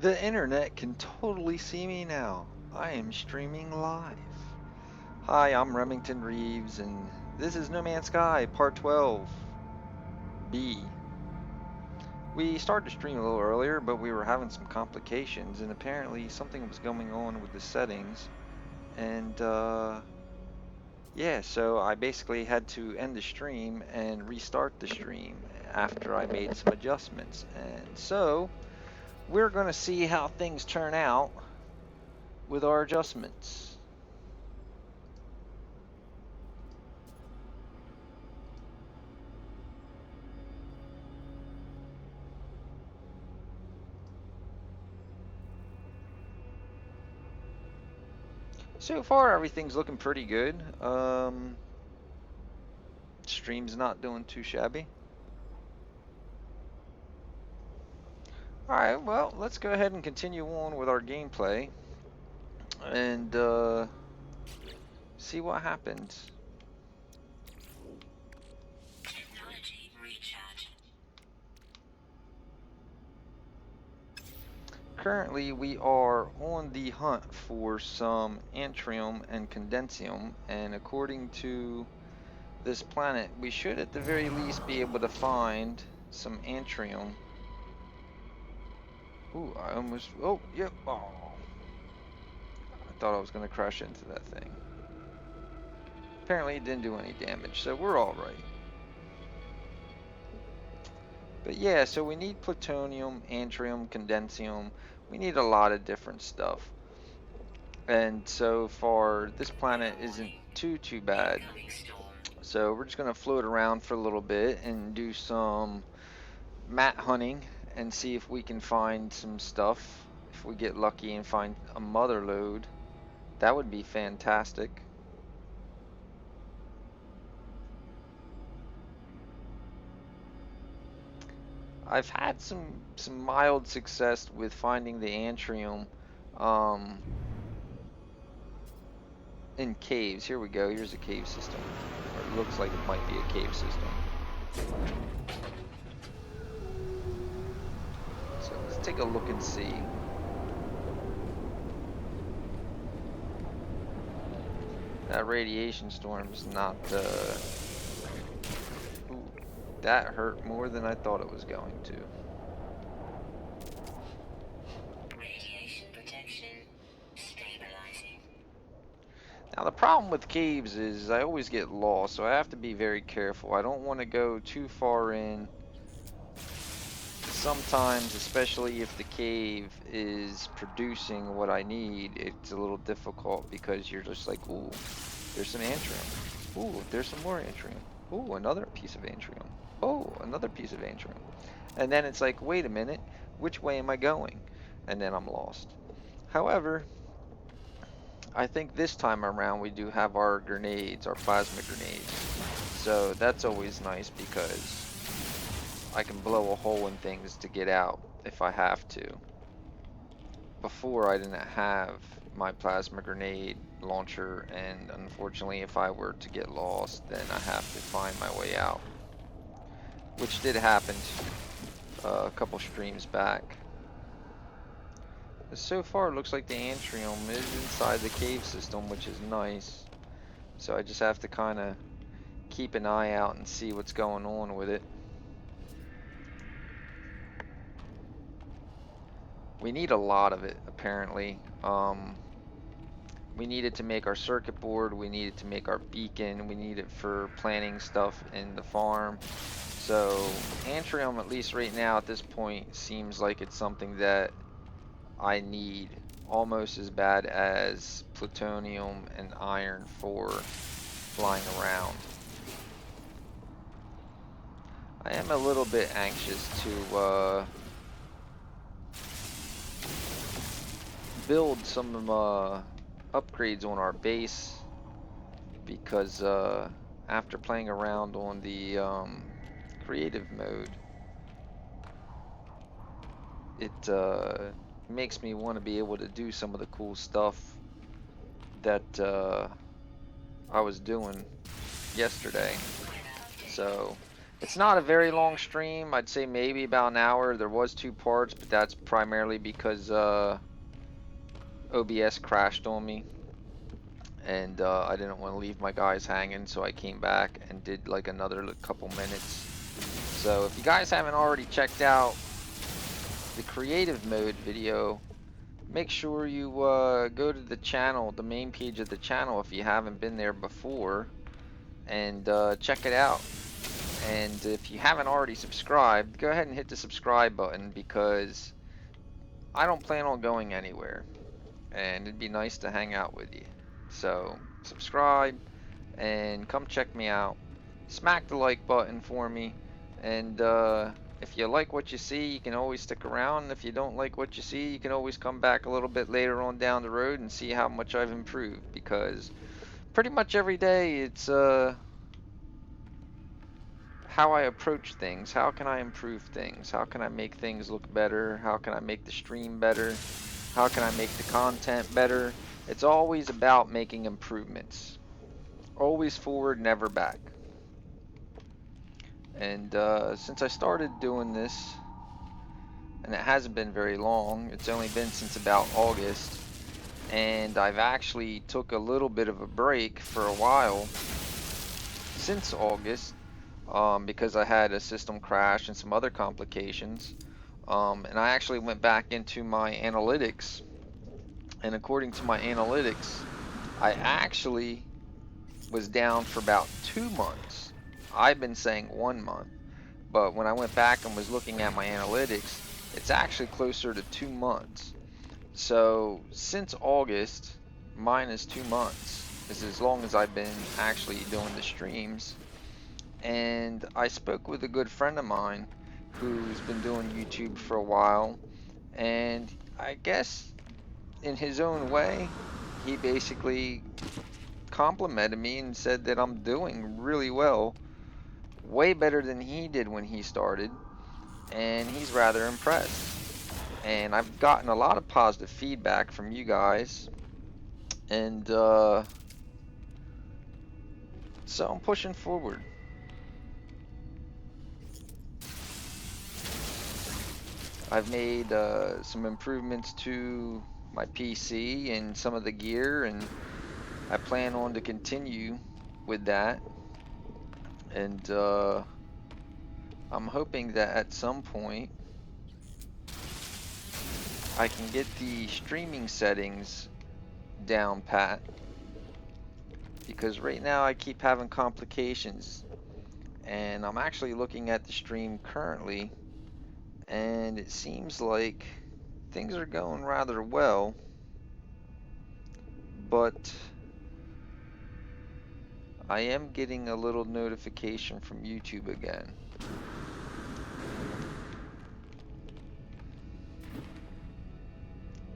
The internet can totally see me now. I am streaming live. Hi, I'm Remington Reeves, and this is No Man's Sky Part 12 B. We started to stream a little earlier, but we were having some complications, and apparently something was going on with the settings. And yeah, so I basically had to end the stream and restart the stream after I made some adjustments. And so we're going to see how things turn out with our adjustments. So far, everything's looking pretty good. Stream's not doing too shabby. Alright, well, let's go ahead and continue on with our gameplay and see what happens. Technology recharge. Currently, we are on the hunt for some antrium and condensium, and according to this planet, we should at the very least be able to find some antrium. Ooh, I almost. Oh, yep. Oh. I thought I was going to crash into that thing. Apparently, it didn't do any damage, so we're alright. But yeah, so we need plutonium, antrium, condensium. We need a lot of different stuff. And so far, this planet isn't too bad. So we're just going to float around for a little bit and do some mat hunting and see if we can find some stuff. If we get lucky and find a mother lode, that would be fantastic. I've had some mild success with finding the antrium in caves. Here we go. Here's a cave system. Or it looks like it might be a cave system. So let's take a look and see. That radiation storm's not ooh, that hurt more than I thought it was going to. Radiation protection stabilizing. Now the problem with caves is I always get lost, so I have to be very careful. I don't want to go too far in. Sometimes, especially if the cave is producing what I need, it's a little difficult because you're just like, ooh, there's some antrium. Ooh, there's some more antrium. Ooh, another piece of antrium. Oh, another piece of antrium. And then it's like, wait a minute, which way am I going? And then I'm lost. However, I think this time around we do have our grenades, our plasma grenades. So that's always nice because I can blow a hole in things to get out if I have to. Before I didn't have my plasma grenade launcher, and unfortunately if I were to get lost, then I have to find my way out. Which did happen a couple streams back. So far it looks like the antrium is inside the cave system, which is nice. So I just have to kind of keep an eye out and see what's going on with it. We need a lot of it, apparently. We need it to make our circuit board, we need it to make our beacon, we need it for planting stuff in the farm. So antrium, at least right now at this point, seems like it's something that I need almost as bad as plutonium and iron for flying around. I am a little bit anxious to build some upgrades on our base because after playing around on the creative mode, it makes me want to be able to do some of the cool stuff that I was doing yesterday. So It's not a very long stream. I'd say maybe about an hour. There was 2 parts, but that's primarily because OBS crashed on me, and I didn't want to leave my guys hanging, so I came back and did like another couple minutes. So if you guys haven't already checked out the creative mode video, make sure you go to the channel, the main page of the channel, if you haven't been there before, and check it out. And if you haven't already subscribed, go ahead and hit the subscribe button, because I don't plan on going anywhere, and it'd be nice to hang out with you. So subscribe and come check me out. Smack the like button for me, and if you like what you see, you can always stick around. And if you don't like what you see, you can always come back a little bit later on down the road and see how much I've improved, because pretty much every day it's how I approach things. How can I improve things? How can I make things look better? How can I make the stream better? How can I make the content better? It's always about making improvements. Always forward, never back. And since I started doing this, and it hasn't been very long, it's only been since about August, and I've actually took a little bit of a break for a while since August, because I had a system crash and some other complications. And I actually went back into my analytics, and according to my analytics, I actually was down for about 2 months. I've been saying 1 month, but when I went back and was looking at my analytics, it's actually closer to 2 months. So since August, minus 2 months, is as long as I've been actually doing the streams. And I spoke with a good friend of mine who's been doing YouTube for a while, and I guess in his own way, he basically complimented me and said that I'm doing really well, way better than he did when he started, and he's rather impressed. And I've gotten a lot of positive feedback from you guys, and so I'm pushing forward. I've made some improvements to my PC and some of the gear, and I plan on to continue with that. And I'm hoping that at some point I can get the streaming settings down pat, because right now I keep having complications, and I'm actually looking at the stream currently, and it seems like things are going rather well, but I am getting a little notification from YouTube again.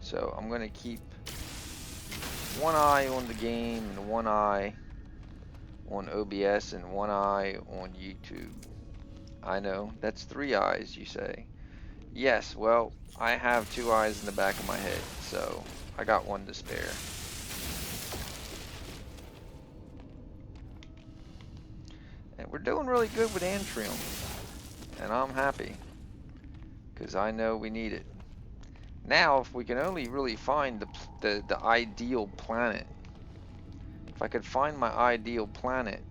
So I'm going to keep one eye on the game and one eye on OBS and one eye on YouTube. I know, that's 3 eyes, you say. Yes, well, I have 2 eyes in the back of my head, so I got one to spare. And we're doing really good with Antrium, and I'm happy, because I know we need it. Now, if we can only really find the ideal planet, if I could find my ideal planet,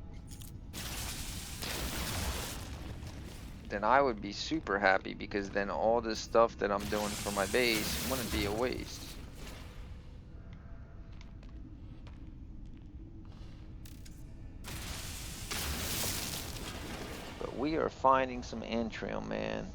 then I would be super happy, because then all this stuff that I'm doing for my base wouldn't be a waste. But we are finding some Antrium, man.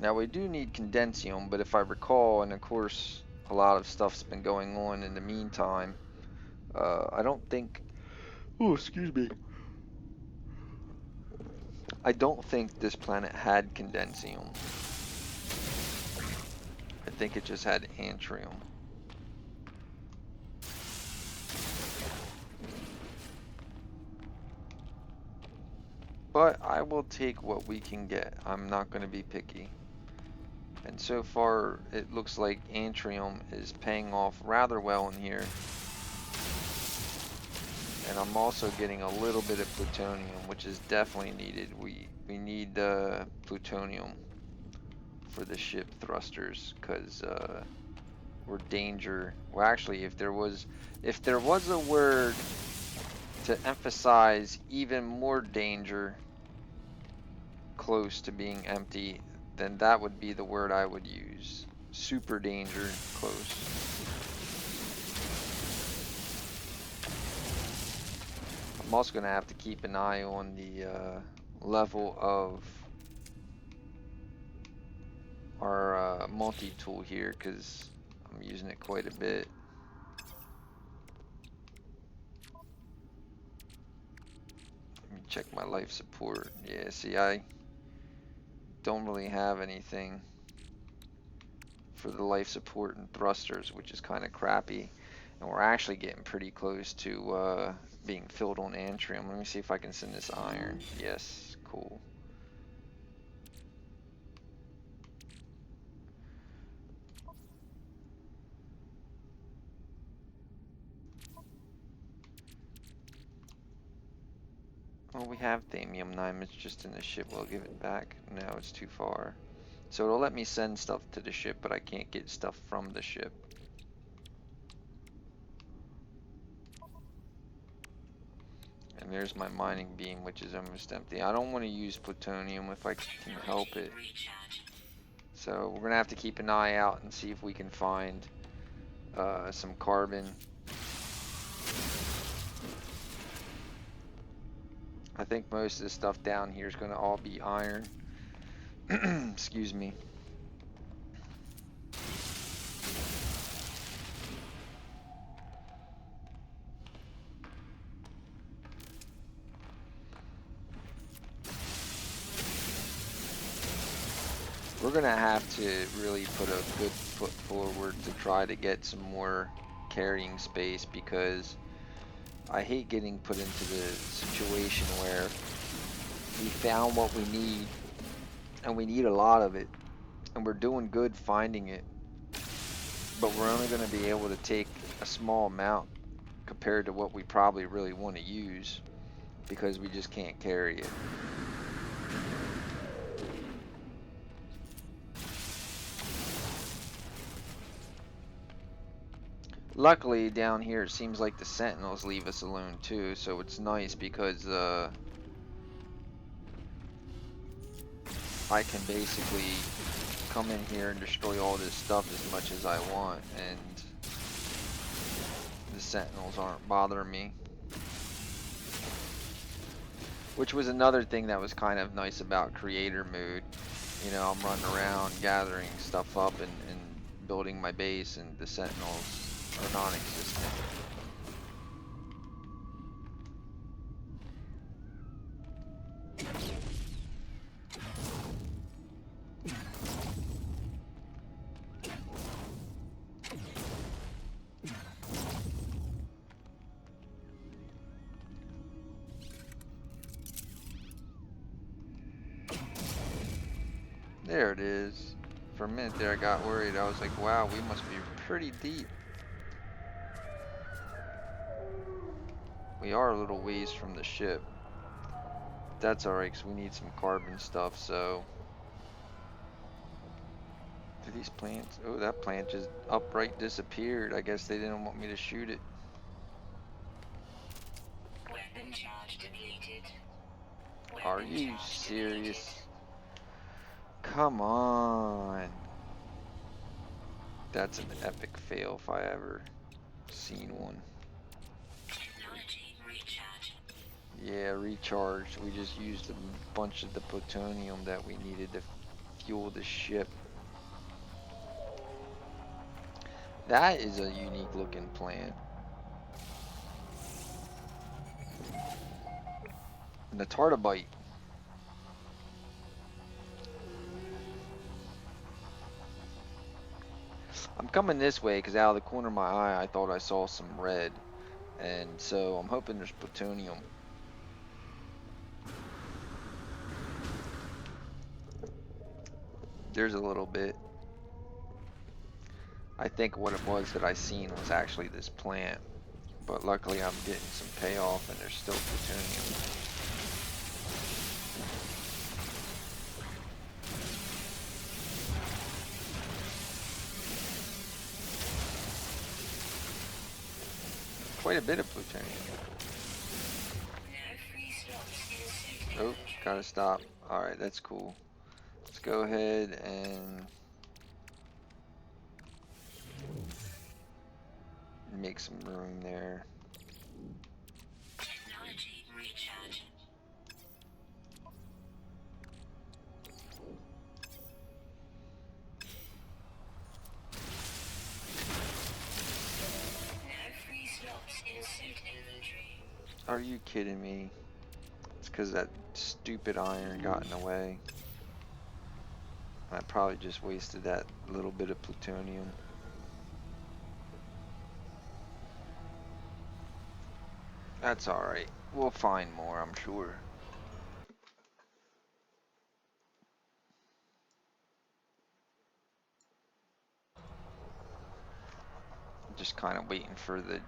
Now we do need Condensium, but if I recall, and of course a lot of stuff's been going on in the meantime, I don't think, oh, excuse me, I don't think this planet had Condensium. I think it just had Antrium. But I will take what we can get. I'm not going to be picky. And so far, it looks like Antrium is paying off rather well in here. And I'm also getting a little bit of plutonium, which is definitely needed. We need plutonium for the ship thrusters, because we're danger. Well, actually, if there was a word to emphasize even more danger close to being empty, then that would be the word I would use. Super danger close. I'm also going to have to keep an eye on the level of our multi-tool here, because I'm using it quite a bit. Let me check my life support. Yeah, see, I don't really have anything for the life support and thrusters, which is kind of crappy. And we're actually getting pretty close to being filled on Antrium. Let me see if I can send this iron. Yes, cool. Well, we have Thamium 9, it's just in the ship. We'll give it back. No, it's too far. So it'll let me send stuff to the ship, but I can't get stuff from the ship. And there's my mining beam, which is almost empty. I don't want to use plutonium if I can help it. So we're going to have to keep an eye out and see if we can find some carbon. I think most of the stuff down here is going to all be iron. Excuse me. We're going to have to really put a good foot forward to try to get some more carrying space, because I hate getting put into the situation where we found what we need and we need a lot of it and we're doing good finding it, but we're only going to be able to take a small amount compared to what we probably really want to use, because we just can't carry it. Luckily down here it seems like the sentinels leave us alone too, so it's nice because I can basically come in here and destroy all this stuff as much as I want, and the sentinels aren't bothering me. Which was another thing that was kind of nice about creator mode. You know, I'm running around gathering stuff up and building my base, and the sentinels are non-existent. There it is. For a minute there I got worried. I was like, wow, we must be pretty deep. We are a little ways from the ship. But that's alright, because we need some carbon stuff, so... Do these plants... Oh, that plant just upright disappeared. I guess they didn't want me to shoot it. Weapon charge depleted. Are you serious? Come on. That's an epic fail if I ever seen one. Technology recharge. Yeah, recharged. We just used a bunch of the plutonium that we needed to fuel the ship. That is a unique looking plant. And the Tartabite. I'm coming this way because out of the corner of my eye I thought I saw some red. And so I'm hoping there's plutonium. There's a little bit. I think what it was that I seen was actually this plant, but luckily I'm getting some payoff and there's still plutonium. Quite a bit of plutonium. No free slots in suit Oh, inventory. gotta stop. Alright, that's cool. Let's go ahead and make some room there. Technology recharge. No free slots in suit inventory. Are you kidding me? It's because that stupid iron got in the way. I probably just wasted that little bit of plutonium. That's alright. We'll find more, I'm sure. Just kind of waiting for the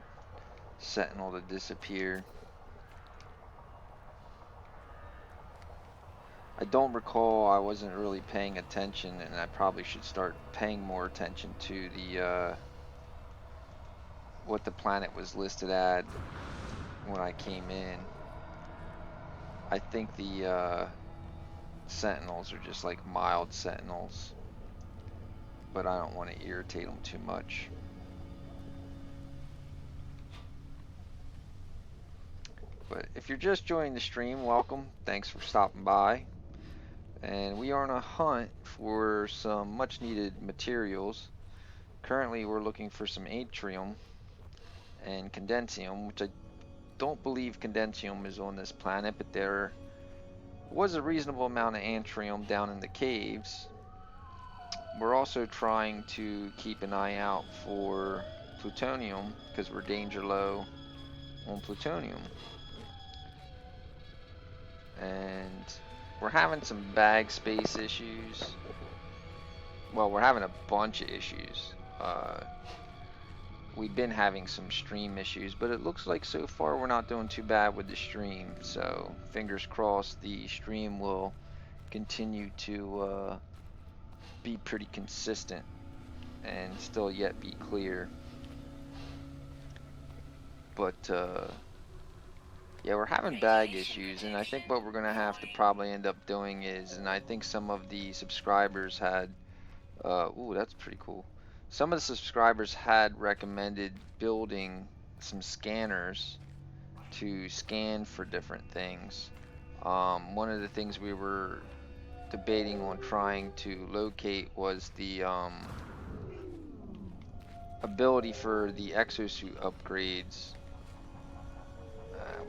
sentinel to disappear. I don't recall, I wasn't really paying attention, and I probably should start paying more attention to the what the planet was listed at when I came in. I think the sentinels are just like mild sentinels, but I don't want to irritate them too much. But if you're just joining the stream, welcome. Thanks for stopping by. And we are on a hunt for some much needed materials. Currently, we're looking for some atrium and condensium, which I don't believe condensium is on this planet, but there was a reasonable amount of antrium down in the caves. We're also trying to keep an eye out for plutonium because we're danger low on plutonium. And we're having some bag space issues. Well, we're having a bunch of issues. We've been having some stream issues, but it looks like so far we're not doing too bad with the stream. So fingers crossed the stream will continue to be pretty consistent and still yet be clear. But yeah, we're having bag issues, and I think what we're gonna have to probably end up doing is, and I think some of the subscribers had, ooh, that's pretty cool. Some of the subscribers had recommended building some scanners to scan for different things. One of the things we were debating on trying to locate was the ability for the exosuit upgrades.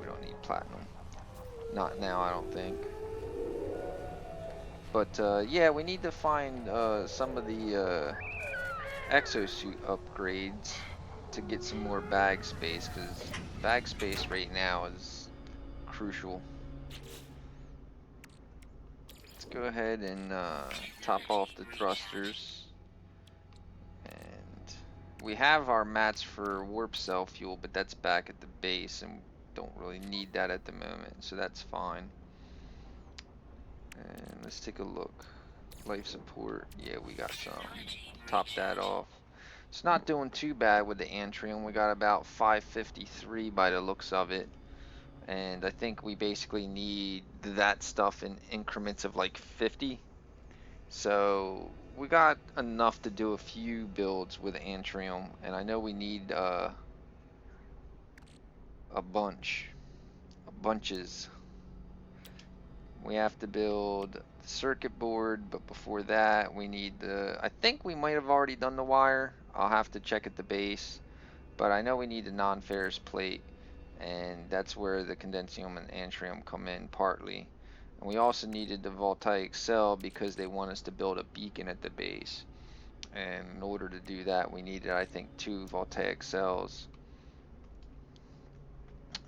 We don't need platinum. Not now, I don't think. But yeah, we need to find some of the exosuit upgrades to get some more bag space, because bag space right now is crucial. Let's go ahead and top off the thrusters. And we have our mats for warp cell fuel, but that's back at the base, and don't really need that at the moment, so that's fine. And let's take a look. Life support, yeah, we got some. Top that off. It's not doing too bad with the antrium. We got about 553 by the looks of it. And I think we basically need that stuff in increments of like 50. So we got enough to do a few builds with antrium. And I know we need a bunches. We have to build the circuit board, but before that we need the, I think we might have already done the wire. I'll have to check at the base, but I know we need the non-ferrous plate, and that's where the condensium and antrium come in partly. And we also needed the voltaic cell because they want us to build a beacon at the base. And in order to do that, we needed, I think, 2 voltaic cells.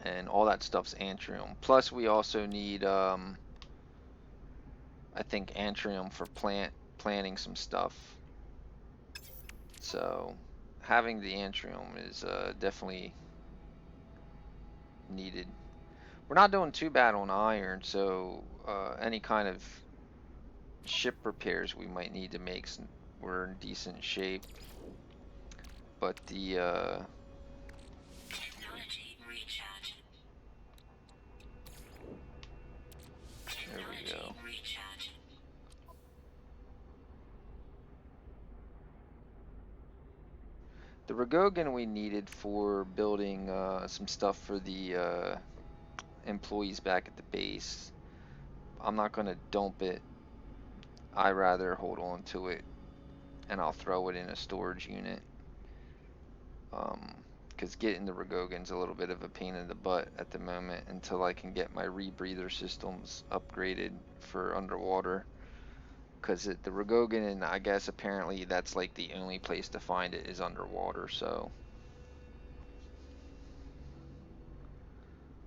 And all that stuff's antrium. Plus we also need I think antrium for plant planning some stuff. So having the antrium is definitely needed. We're not doing too bad on iron, so any kind of ship repairs we might need to make, we're in decent shape. But the Technology recharge. there we go. Technology recharge. The Ragogan we needed for building some stuff for the employees back at the base. I'm not gonna dump it. I rather hold on to it, and I'll throw it in a storage unit. Because getting the Ragogan's a little bit of a pain in the butt at the moment until I can get my rebreather systems upgraded for underwater. Because the Ragogan, and I guess apparently that's like the only place to find it is underwater, so.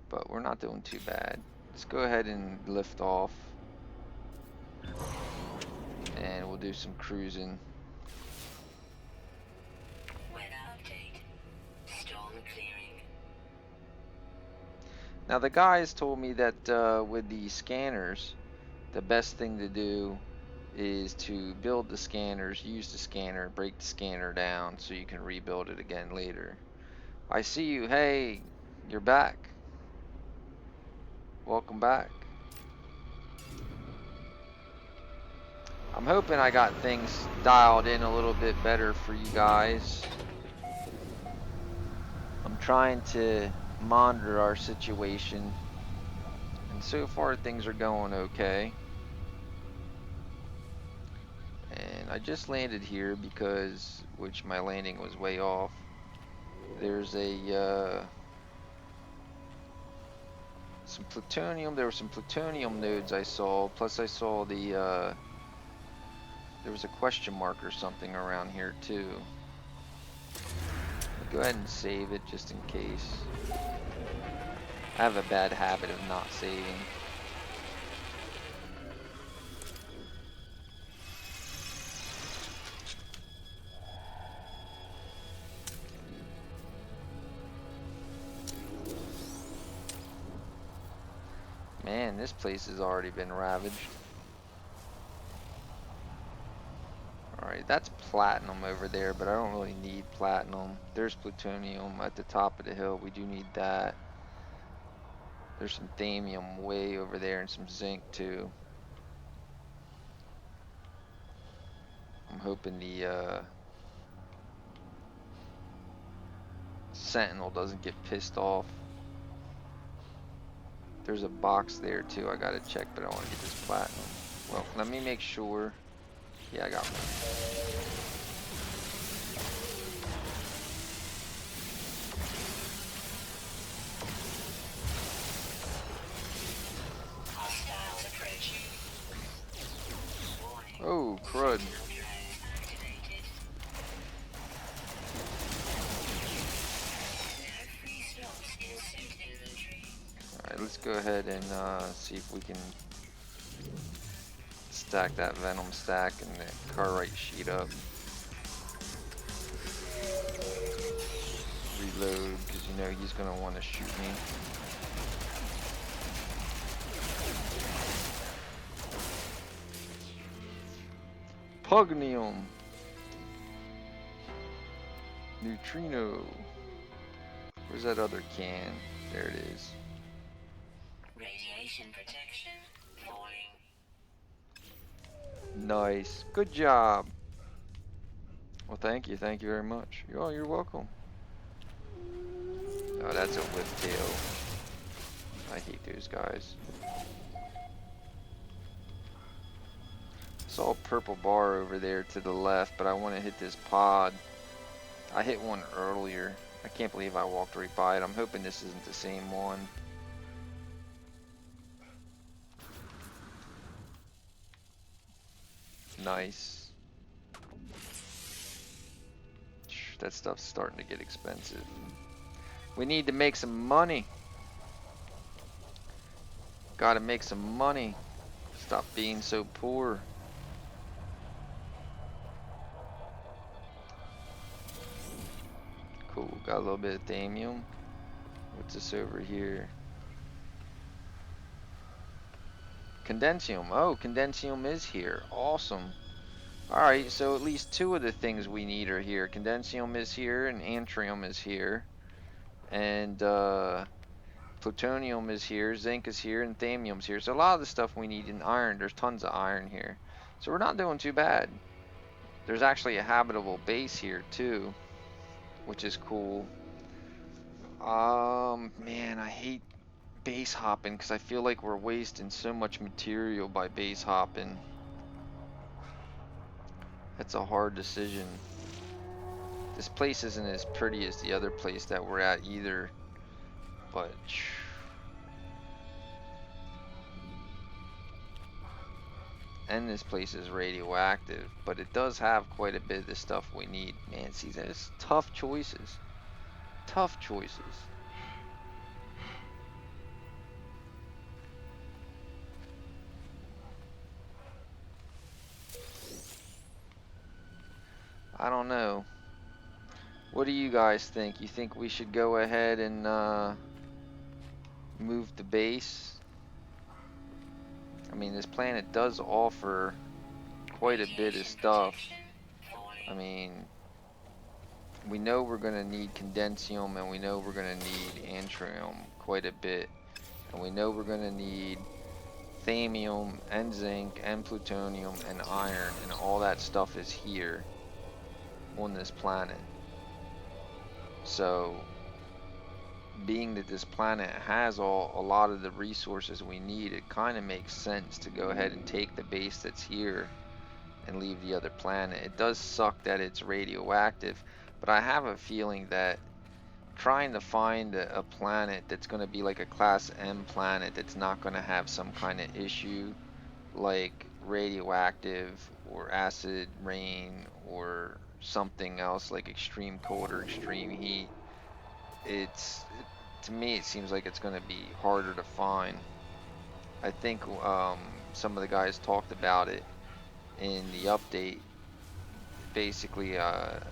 But we're not doing too bad. Let's go ahead and lift off. And we'll do some cruising. Weather update. Storm clearing. Now the guys told me that with the scanners, the best thing to do is to build the scanners, use the scanner, break the scanner down so you can rebuild it again later. I see you. Hey, you're back. Welcome back. I'm hoping I got things dialed in a little bit better for you guys. I'm trying to monitor our situation, and so far things are going okay. And I just landed here because, which my landing was way off. There's some plutonium. There were some plutonium nodes I saw. Plus I saw there was a question mark or something around here too. Go ahead and save it just in case. I have a bad habit of not saving. Man, this place has already been ravaged. Alright, that's platinum over there, but I don't really need platinum. There's plutonium at the top of the hill. We do need that. There's some thamium way over there and some zinc too. I'm hoping the Sentinel doesn't get pissed off. There's a box there too I gotta check, but I want to get this platinum. Well, let me make sure. Yeah, I got one. Hostiles approaching. Warning. Oh, crud. Activated. No free slots in suit inventory. Alright, let's go ahead and see if we can stack that venom stack and the cartwright sheet up. Reload, because you know he's going to want to shoot me. Pugnium. Neutrino. Where's that other can? There it is. Radiation protection falling. Nice. Good job. Well, thank you. Thank you very much. Oh, you're welcome. Oh, that's a whiptail. I hate those guys. Saw a purple bar over there to the left, but I want to hit this pod. I hit one earlier. I can't believe I walked right by it. I'm hoping this isn't the same one. Nice. That stuff's starting to get expensive. We need to make some money. Gotta make some money. Stop being so poor. got a little bit of thamium. What's this over here? Condensium. Oh, condensium is here. Awesome. Alright, so at least two of the things we need are here. Condensium is here and antrium is here. And plutonium is here, zinc is here, and thamium's here. So a lot of the stuff we need in iron, there's tons of iron here. So we're not doing too bad. There's actually a habitable base here too, which is cool. Man, I hate base hopping because I feel like we're wasting so much material by base hopping. That's a hard decision. This place isn't as pretty as the other place that we're at either, but and this place is radioactive, but it does have quite a bit of the stuff we need. Man, see, there's tough choices. Tough choices. I don't know. What do you guys think? You think we should go ahead and move the base? I mean, this planet does offer quite a bit of stuff. I mean, we know we're going to need condensium, and we know we're going to need antrium quite a bit. And we know we're going to need thamium and zinc and plutonium and iron, and all that stuff is here on this planet. So being that this planet has a lot of the resources we need, it kind of makes sense to go ahead and take the base that's here and leave the other planet. It does suck that it's radioactive, but I have a feeling that trying to find a planet that's going to be like a class M planet that's not going to have some kind of issue like radioactive or acid rain or something else like extreme cold or extreme heat, to me it seems like it's going to be harder to find. I think some of the guys talked about it in the update. Basically, I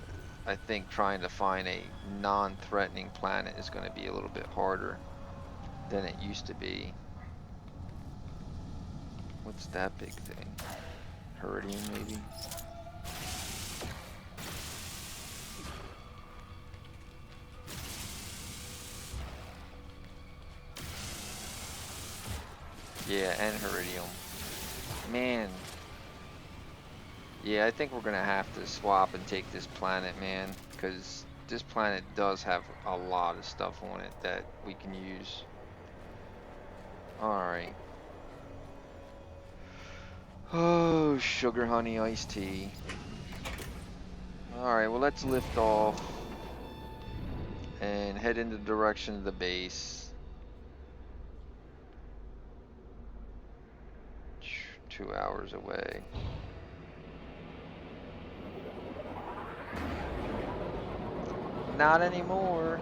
think trying to find a non-threatening planet is going to be a little bit harder than it used to be. What's that big thing? Heridium, maybe? Yeah, and Heridium. Man. Yeah, I think we're gonna have to swap and take this planet, man, because this planet does have a lot of stuff on it that we can use. Alright. Oh, sugar honey iced tea. Alright, well, let's lift off and head in the direction of the base. 2 hours away. Not anymore.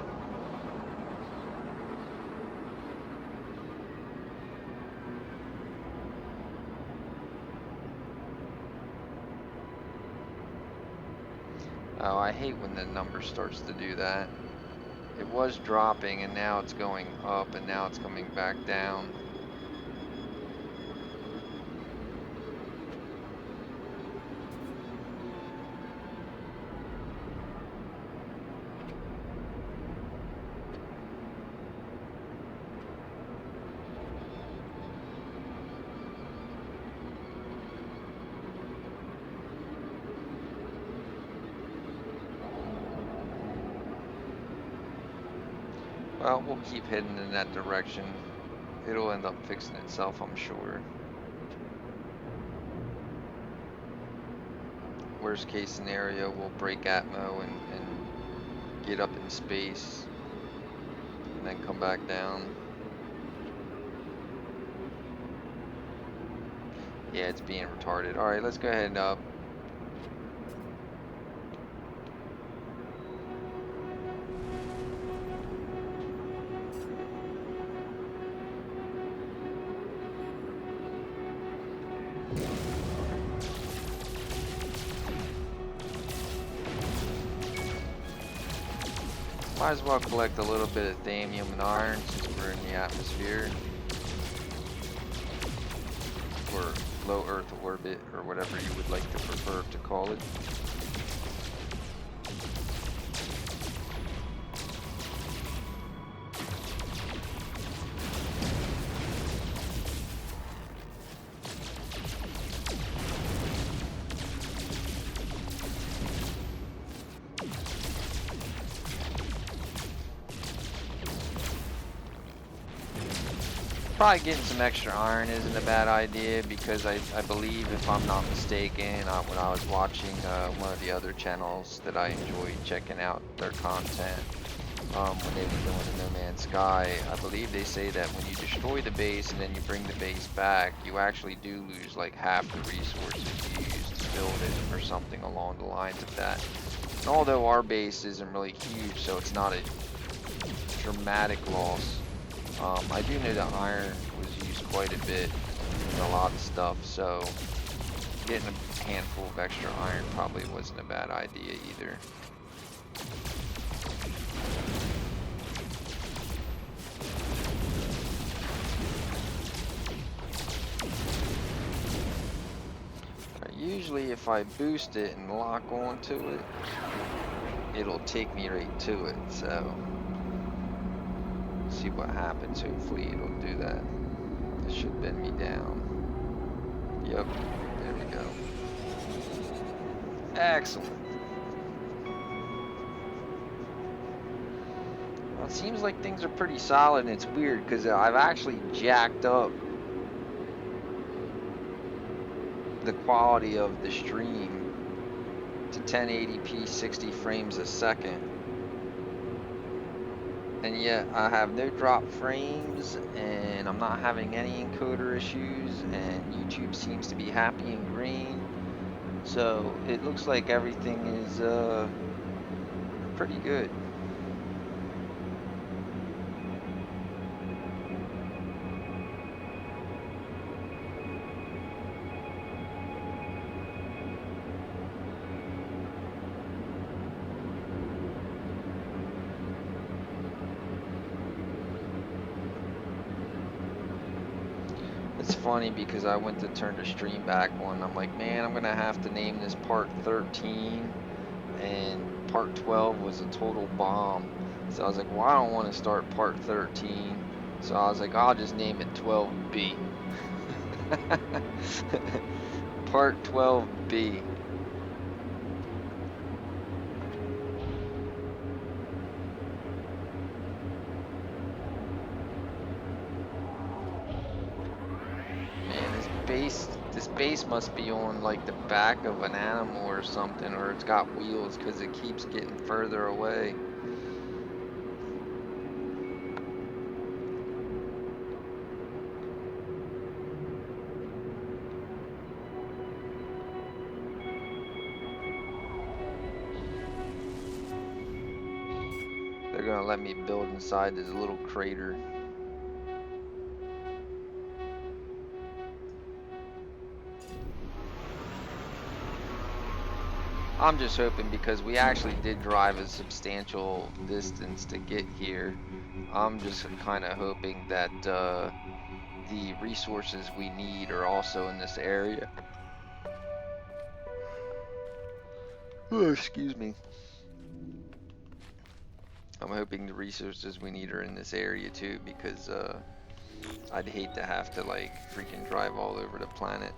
Oh, I hate when the number starts to do that. It was dropping and now it's going up and now it's coming back down. Well, we'll keep heading in that direction. It'll end up fixing itself, I'm sure. Worst case scenario, we'll break Atmo and get up in space and then come back down. Yeah, it's being retarded. Alright, let's go ahead and up. Might as well collect a little bit of thamium and iron since we're in the atmosphere. Or low Earth orbit, or whatever you would like to prefer to call it. Probably getting some extra iron isn't a bad idea because I believe, if I'm not mistaken, when I was watching one of the other channels that I enjoyed checking out their content, when they were doing the No Man's Sky, I believe they say that when you destroy the base and then you bring the base back, you actually do lose like half the resources you used to build it, or something along the lines of that. And although our base isn't really huge, so it's not a dramatic loss, I do know that iron was used quite a bit in a lot of stuff, so getting a handful of extra iron probably wasn't a bad idea either. Usually if I boost it and lock onto it, it'll take me right to it, so see what happens. Hopefully it'll do that. This should bend me down. Yep, there we go. Excellent. Well, it seems like things are pretty solid, and it's weird because I've actually jacked up the quality of the stream to 1080p 60 frames a second, and yet I have no drop frames, and I'm not having any encoder issues, and YouTube seems to be happy and green, so it looks like everything is pretty good. It's funny because I went to turn the stream back on. I'm like, man, I'm gonna have to name this part 13, and part 12 was a total bomb. So I was like, well, I don't want to start part 13. So I was like, I'll just name it 12B. Part 12B. Man, this base must be on like the back of an animal or something, or it's got wheels because it keeps getting further away. They're gonna let me build inside this little crater. I'm just hoping, because we actually did drive a substantial distance to get here. I'm just kind of hoping that the resources we need are also in this area. Oh, excuse me. I'm hoping the resources we need are in this area too, because I'd hate to have to like freaking drive all over the planet.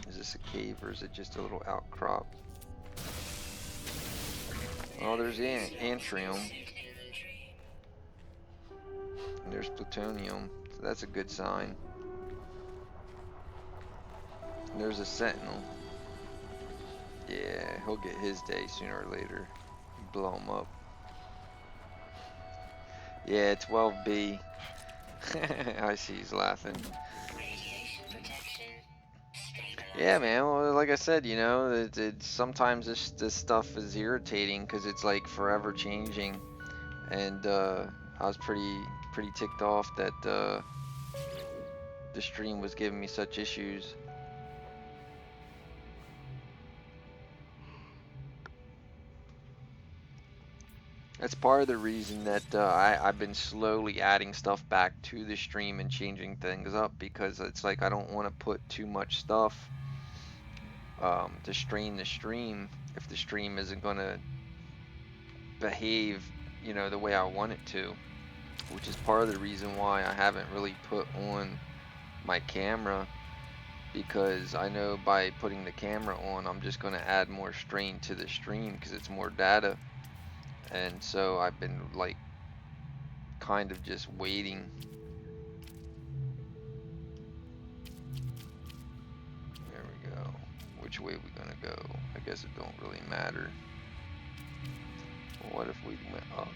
Is this a cave or is it just a little outcrop? Oh, there's antrium. And there's plutonium. So that's a good sign. And there's a sentinel. Yeah, he'll get his day sooner or later. Blow him up. Yeah, 12B. I see he's laughing. Yeah, man. Well, like I said, you know, sometimes this stuff is irritating because it's like forever changing, and I was pretty ticked off that the stream was giving me such issues. That's part of the reason that I've been slowly adding stuff back to the stream and changing things up, because it's like I don't want to put too much stuff to strain the stream if the stream isn't going to behave, the way I want it to, which is part of the reason why I haven't really put on my camera, because I know by putting the camera on, I'm just going to add more strain to the stream because it's more data. And so I've been like kind of just waiting. There we go. Which way we gonna go? I guess it don't really matter. Well, what if we went up?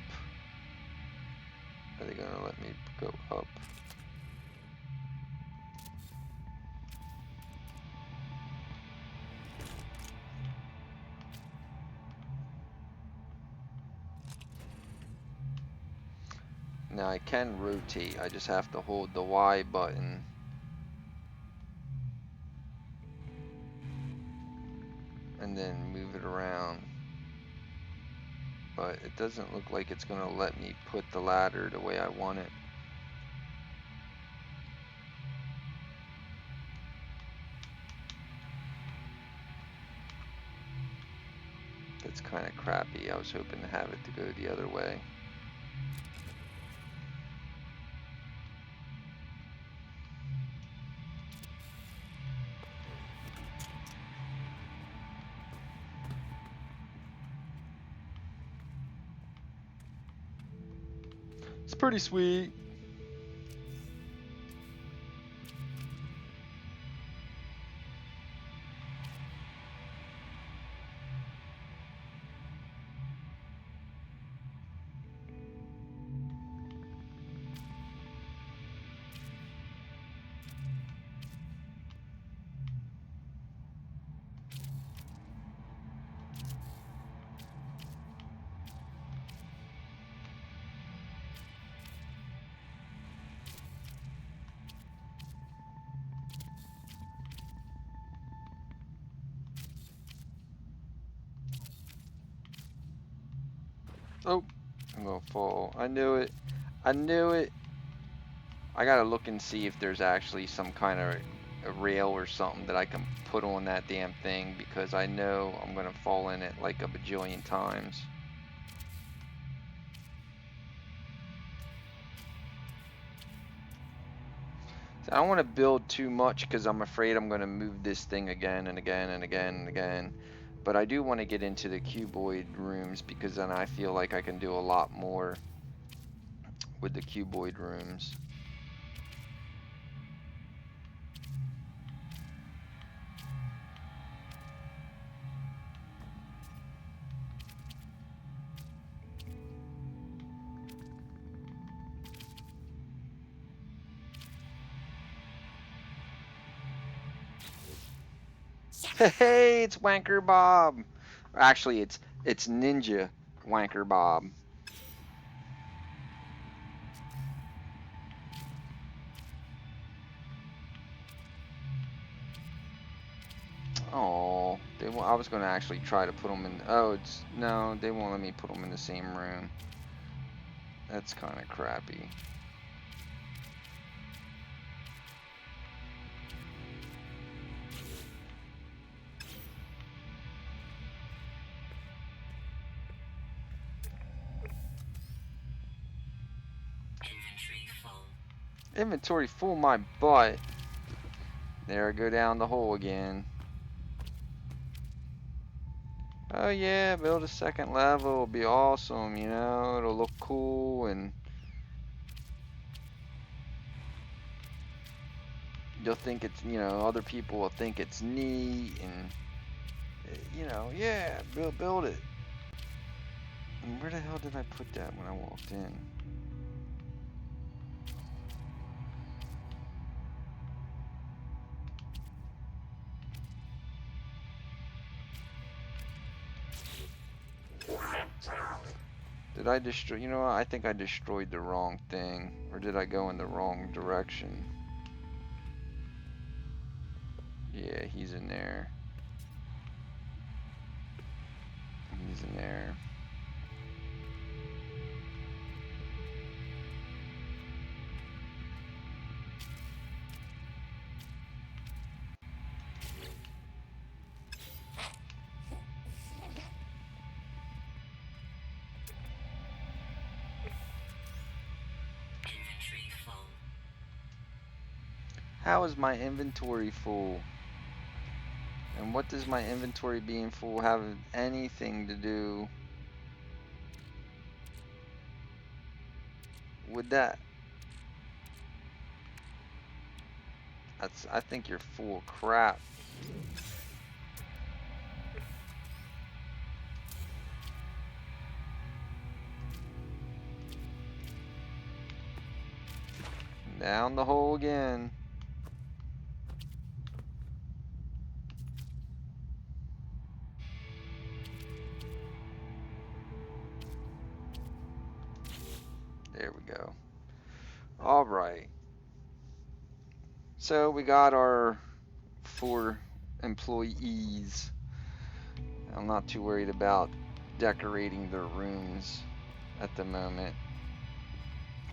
Are they gonna let me go up? Now I can rotate, I just have to hold the Y button. And then move it around. But it doesn't look like it's gonna let me put the ladder the way I want it. That's kind of crappy. I was hoping to have it to go the other way. It's pretty sweet. Oh, I'm gonna fall. I knew it. I knew it. I gotta look and see if there's actually some kind of a rail or something that I can put on that damn thing, because I know I'm gonna fall in it like a bajillion times. So I don't want to build too much because I'm afraid I'm gonna move this thing again and again and again and again. But I do want to get into the cuboid rooms, because then I feel like I can do a lot more with the cuboid rooms. Hey, it's Wanker Bob. Actually, it's Ninja Wanker Bob. Oh, I was gonna actually try to put them in. Oh, no, they won't let me put them in the same room. That's kind of crappy. Inventory full. Inventory full my butt. There I go down the hole again. Oh yeah, build a second level. It'll be awesome, it'll look cool, and you'll think it's, other people will think it's neat, and, yeah, build it. And where the hell did I put that when I walked in? Did I destroy? You know what? I think I destroyed the wrong thing. Or did I go in the wrong direction? Yeah, he's in there. He's in there. How is my inventory full? And what does my inventory being full have anything to do with that? I think you're full of crap. Down the hole again. There we go. All right. So we got our 4 employees. I'm not too worried about decorating their rooms at the moment.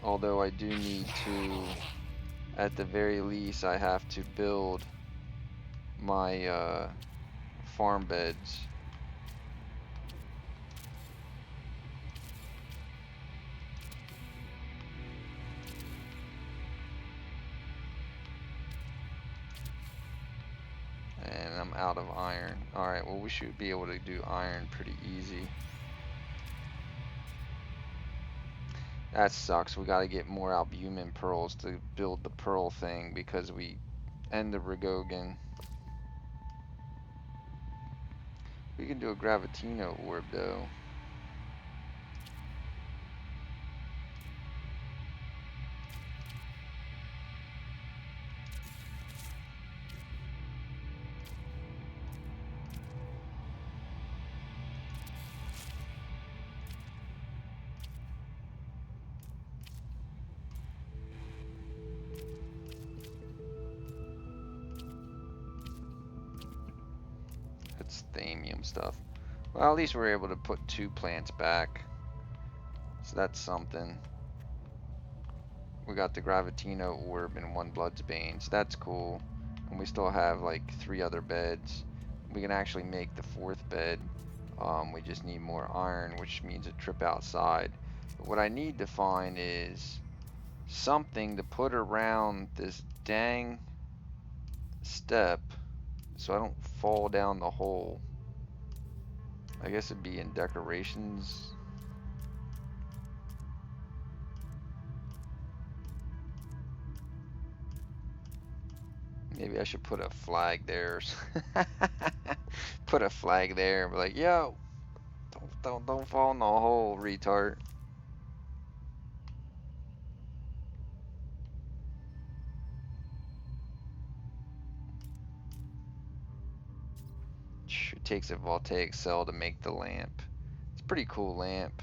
Although I do need to, at the very least, I have to build my farm beds. And I'm out of iron. Alright, well we should be able to do iron pretty easy. That sucks. We gotta get more albumin pearls to build the pearl thing because we end the Rigogan. We can do a Gravitino orb though. It's thamium stuff. Well, at least we're able to put 2 plants back. So that's something. We got the Gravitino orb and 1 Bloodsbane, so that's cool. And we still have like 3 other beds. We can actually make the 4th bed. We just need more iron, which means a trip outside. But what I need to find is something to put around this dang step so I don't fall down the hole. I guess it'd be in decorations. Maybe I should put a flag there. Put a flag there and be like, yo, don't fall in the hole, retard. It takes a voltaic cell to make the lamp. It's a pretty cool lamp.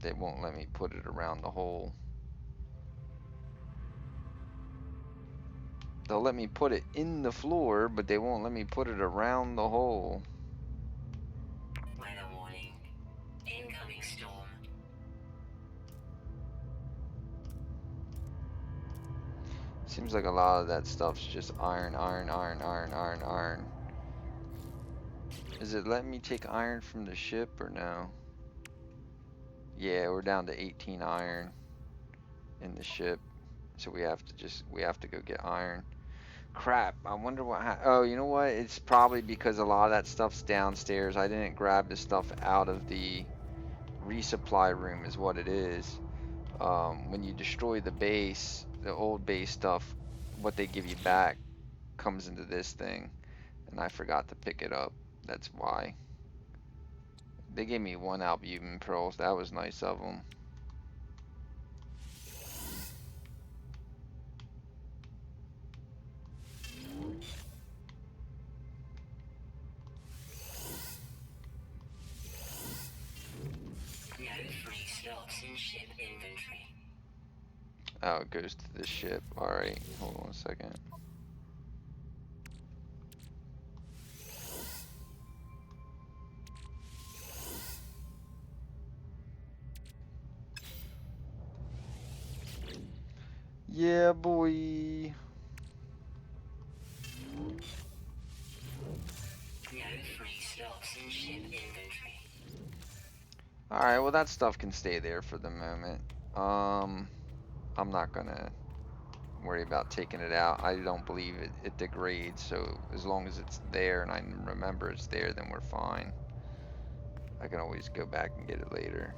They won't let me put it around the hole. They'll let me put it in the floor, but they won't let me put it around the hole. Weather warning. Incoming storm. Seems like a lot of that stuff's just iron, iron, iron, iron, iron, iron. Is it letting me take iron from the ship or no? Yeah, we're down to 18 iron in the ship. So we have to go get iron. Crap, I wonder what oh, you know what? It's probably because a lot of that stuff's downstairs. I didn't grab the stuff out of the resupply room is what it is. When you destroy the base, the old base stuff, what they give you back comes into this thing. And I forgot to pick it up. That's why. They gave me 1 albumin pearls. That was nice of them. No free slots in ship inventory. Oh, it goes to the ship. Alright, hold on a second. Yeah, boy. No free slots in ship inventory. Alright, well that stuff can stay there for the moment. I'm not gonna worry about taking it out. I don't believe it degrades, so as long as it's there and I remember it's there, then we're fine. I can always go back and get it later.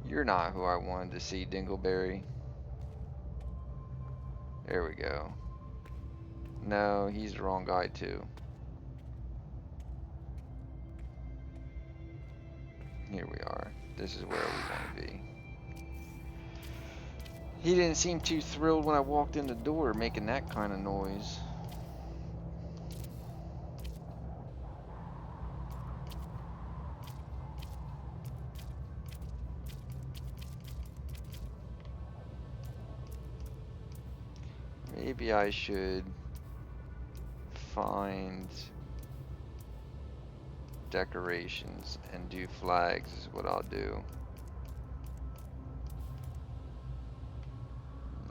You're not who I wanted to see, Dingleberry. There we go. No, he's the wrong guy too. Here we are. This is where we want to be. He didn't seem too thrilled when I walked in the door making that kind of noise. Maybe I should find decorations and do flags is what I'll do.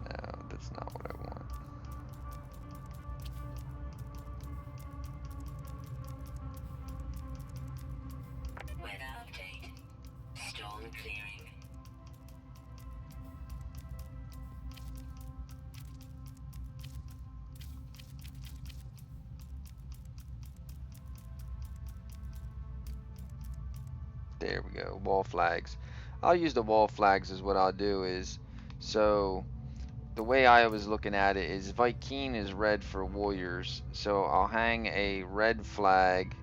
No, that's not what I want. Weather update. Storm clearing. There we go, wall flags. I'll use the wall flags is what I'll do is, so the way I was looking at it is Viking is red for warriors. So I'll hang a red flag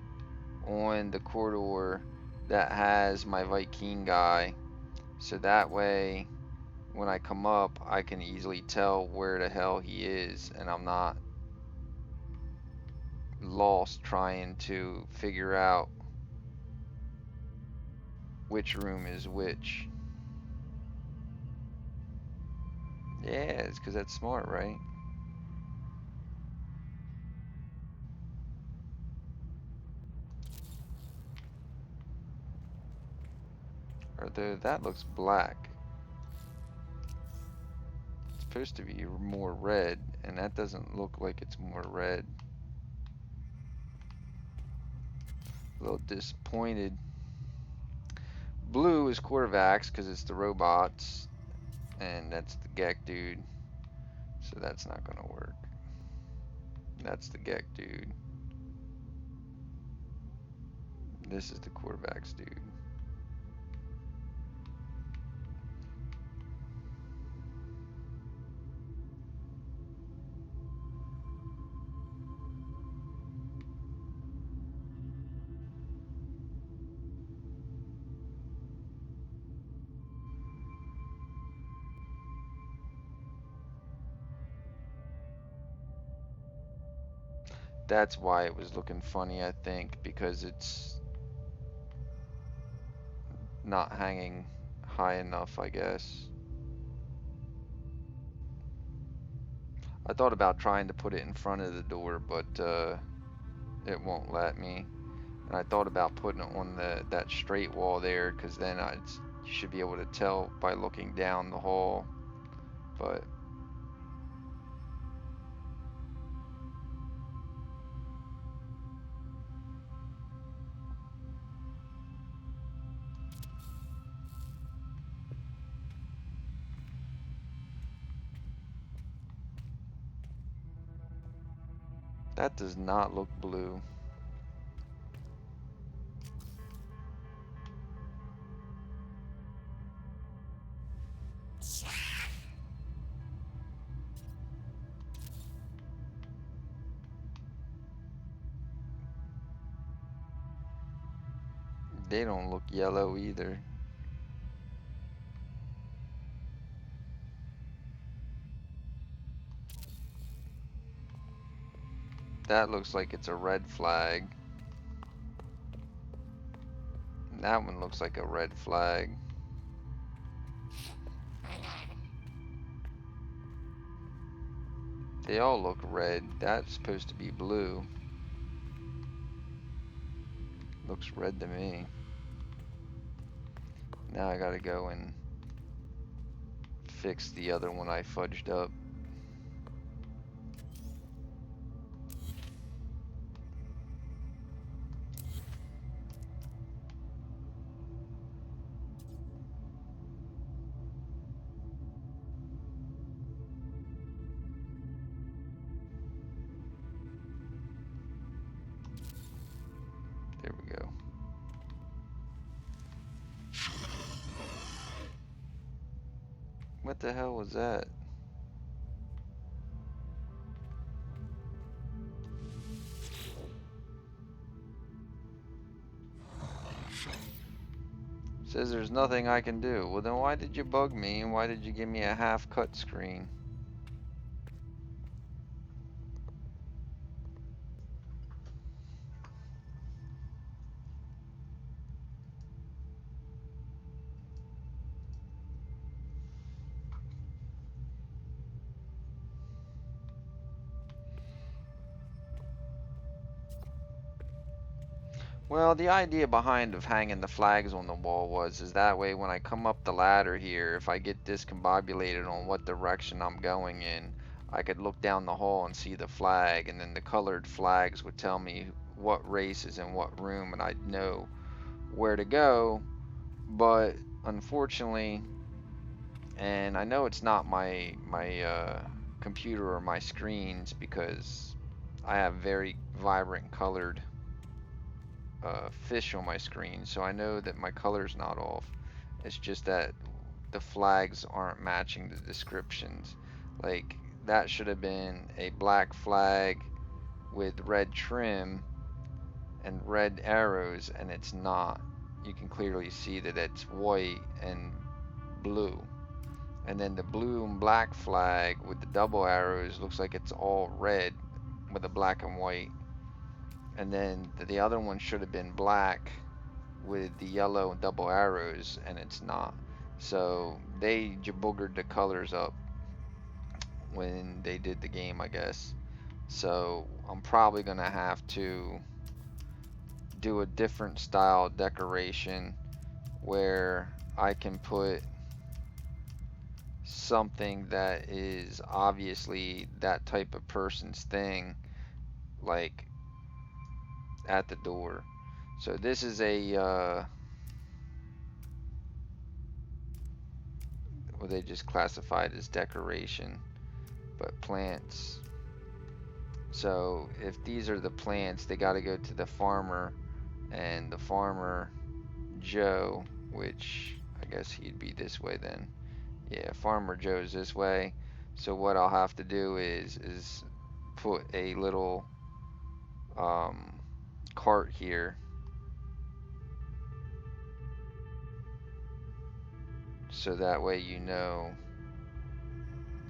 on the corridor that has my Viking guy. So that way when I come up, I can easily tell where the hell he is and I'm not lost trying to figure out which room is which. Yeah, it's because that's smart, right? Although that looks black. It's supposed to be more red, and that doesn't look like it's more red. A little disappointed. Blue is quarterbacks because it's the robots, and that's the Gek dude. So that's not gonna work. That's the Gek dude. This is the quarterbacks dude. That's why it was looking funny, I think, because it's not hanging high enough, I guess. I thought about trying to put it in front of the door, but it won't let me. And I thought about putting it on that straight wall there, because then you should be able to tell by looking down the hall. But that does not look blue. They don't look yellow either. That looks like it's a red flag. And that one looks like a red flag. They all look red. That's supposed to be blue. Looks red to me. Now I gotta go and fix the other one I fudged up. the hell was that? Says there's nothing I can do. Well, then why did you bug me and why did you give me a half cut screen? Well, the idea behind of hanging the flags on the wall is that way when I come up the ladder here, if I get discombobulated on what direction I'm going in, I could look down the hall and see the flag, and then the colored flags would tell me what race is in what room, and I'd know where to go. But unfortunately, and I know it's not my computer or my screens because I have very vibrant colored fish on my screen, so I know that my color's not off. It's just that the flags aren't matching the descriptions. Like, that should have been a black flag with red trim and red arrows, and it's not. You can clearly see that it's white and blue. And then the blue and black flag with the double arrows looks like it's all red with a black and white. And then the other one should have been black with the yellow double arrows, and it's not. So they jaboogered the colors up when they did the game, I guess. So I'm probably gonna have to do a different style decoration where I can put something that is obviously that type of person's thing, like at the door. So this is a well, they just classified as decoration, but plants. So if these are the plants, they got to go to the farmer, and the farmer Joe, which I guess he'd be this way then. Yeah, Farmer Joe's this way. So what I'll have to do is put a little um, cart here, so that way you know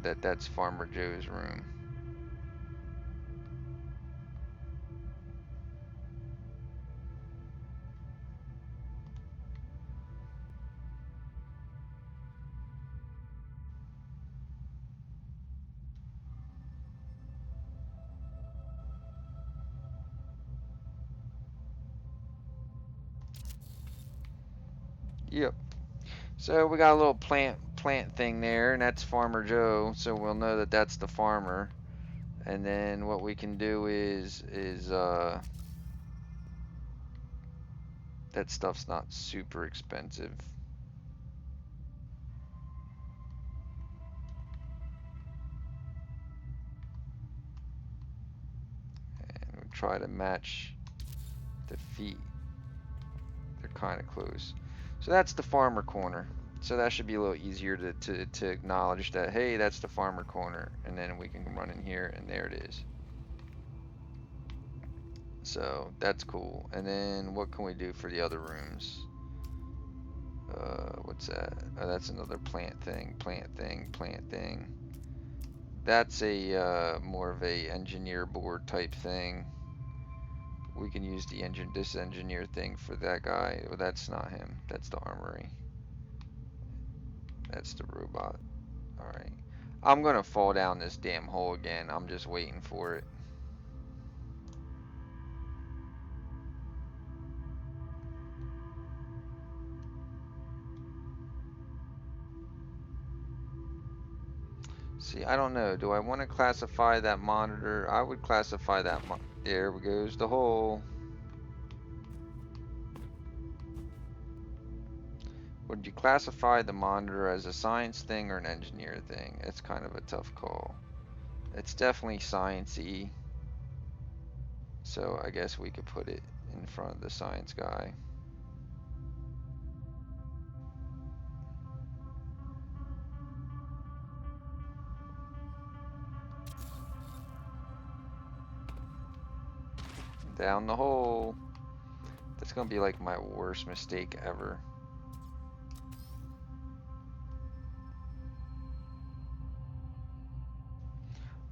that that's Farmer Joe's room. Yep. So we got a little plant thing there, and that's Farmer Joe. So we'll know that that's the farmer. And then what we can do is that stuff's not super expensive. And we'll try to match the feet. They're kind of close. So that's the farmer corner. So that should be a little easier to acknowledge that, hey, that's the farmer corner. And then we can run in here, and there it is. So that's cool. And then what can we do for the other rooms? What's that? Oh, that's another plant thing, plant thing, plant thing. That's a more of a engineer board type thing. We can use this engineer thing for that guy. Well, that's not him. That's the armory. That's the robot. Alright. I'm gonna fall down this damn hole again. I'm just waiting for it. See, I don't know. Do I want to classify that monitor? I would classify that there goes the hole. Would you classify the monitor as a science thing or an engineer thing? It's kind of a tough call. It's definitely science-y. So I guess we could put it in front of the science guy. Down the hole. That's gonna be like my worst mistake ever.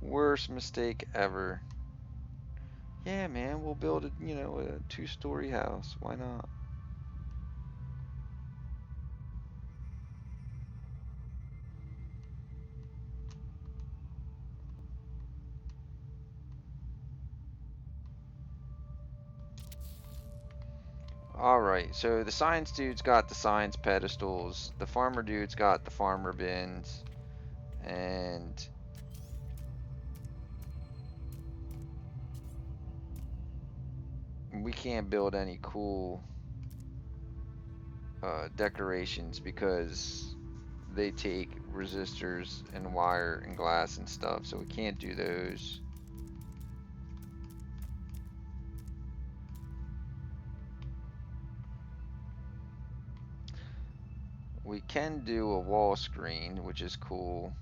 Worst mistake ever. Yeah, man, we'll build a, a two-story house. Why not? Alright, so the science dude's got the science pedestals, the farmer dude's got the farmer bins, and we can't build any cool decorations because they take resistors and wire and glass and stuff, so we can't do those. We can do a wall screen, which is cool.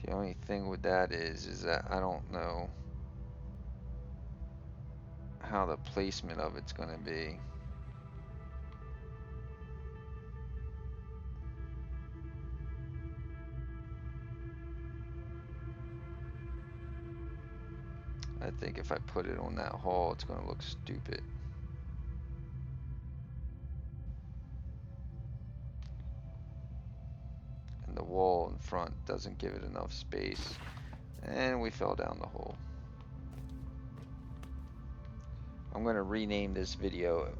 The only thing with that is that I don't know how the placement of it's going to be. I think if I put it on that hall, it's going to look stupid. And the wall in front doesn't give it enough space. And we fell down the hole. I'm going to rename this video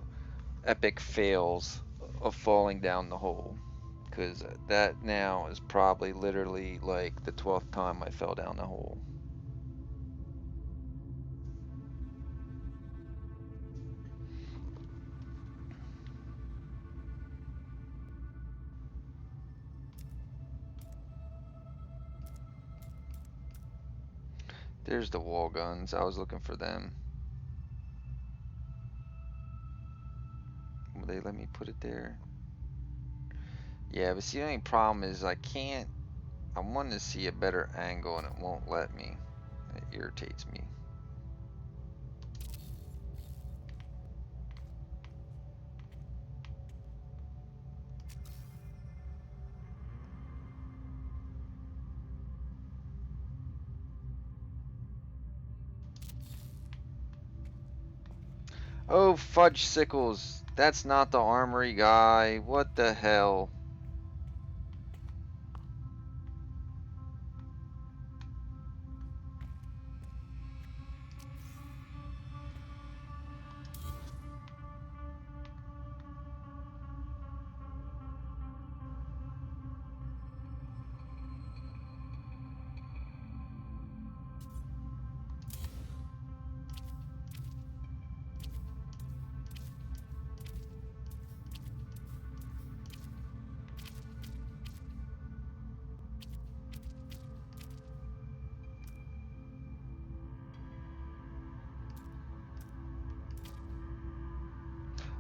Epic Fails of Falling Down the Hole. Because that now is probably literally like the 12th time I fell down the hole. There's the wall guns. I was looking for them. Will they let me put it there? Yeah, but see, the only problem is I can't. I want to see a better angle and it won't let me. It irritates me. Oh, fudge sickles. That's not the armory guy. What the hell?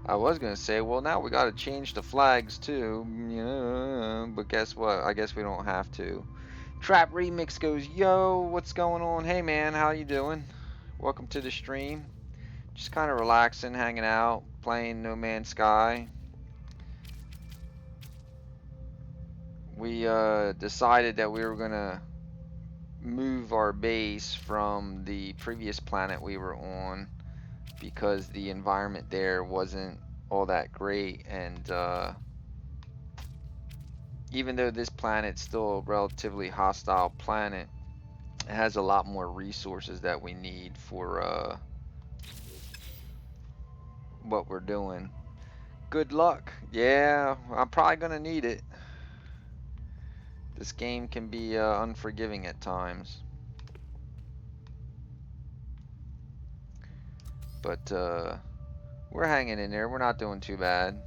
I was gonna say, well, now we gotta change the flags too, but guess what? I guess we don't have to. Trap Remix goes, yo, what's going on? Hey man, how you doing? Welcome to the stream. Just kind of relaxing, hanging out, playing No Man's Sky. We decided that we were gonna move our base from the previous planet we were on because the environment there wasn't all that great, and even though this planet's still a relatively hostile planet, it has a lot more resources that we need for what we're doing. Good luck. Yeah, I'm probably gonna need it. This game can be unforgiving at times. But we're hanging in there. We're not doing too bad.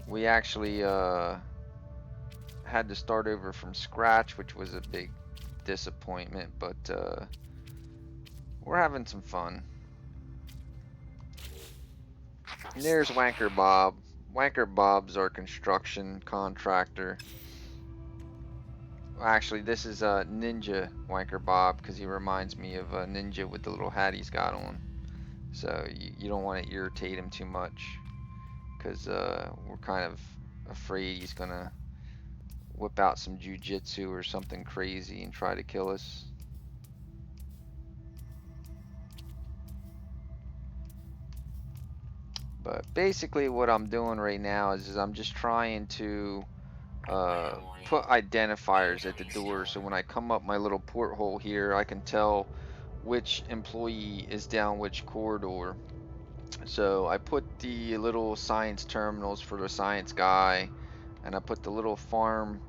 We actually had to start over from scratch, which was a big disappointment, but we're having some fun. And there's Wanker Bob. Wanker Bob's our construction contractor. Actually, this is Ninja Wanker Bob because he reminds me of a ninja with the little hat he's got on. So you don't want to irritate him too much because we're kind of afraid he's gonna whip out some jujitsu or something crazy and try to kill us. But basically, what I'm doing right now is I'm just trying to put identifiers at the door so when I come up my little porthole here, I can tell which employee is down which corridor. So I put the little science terminals for the science guy, and I put the little farm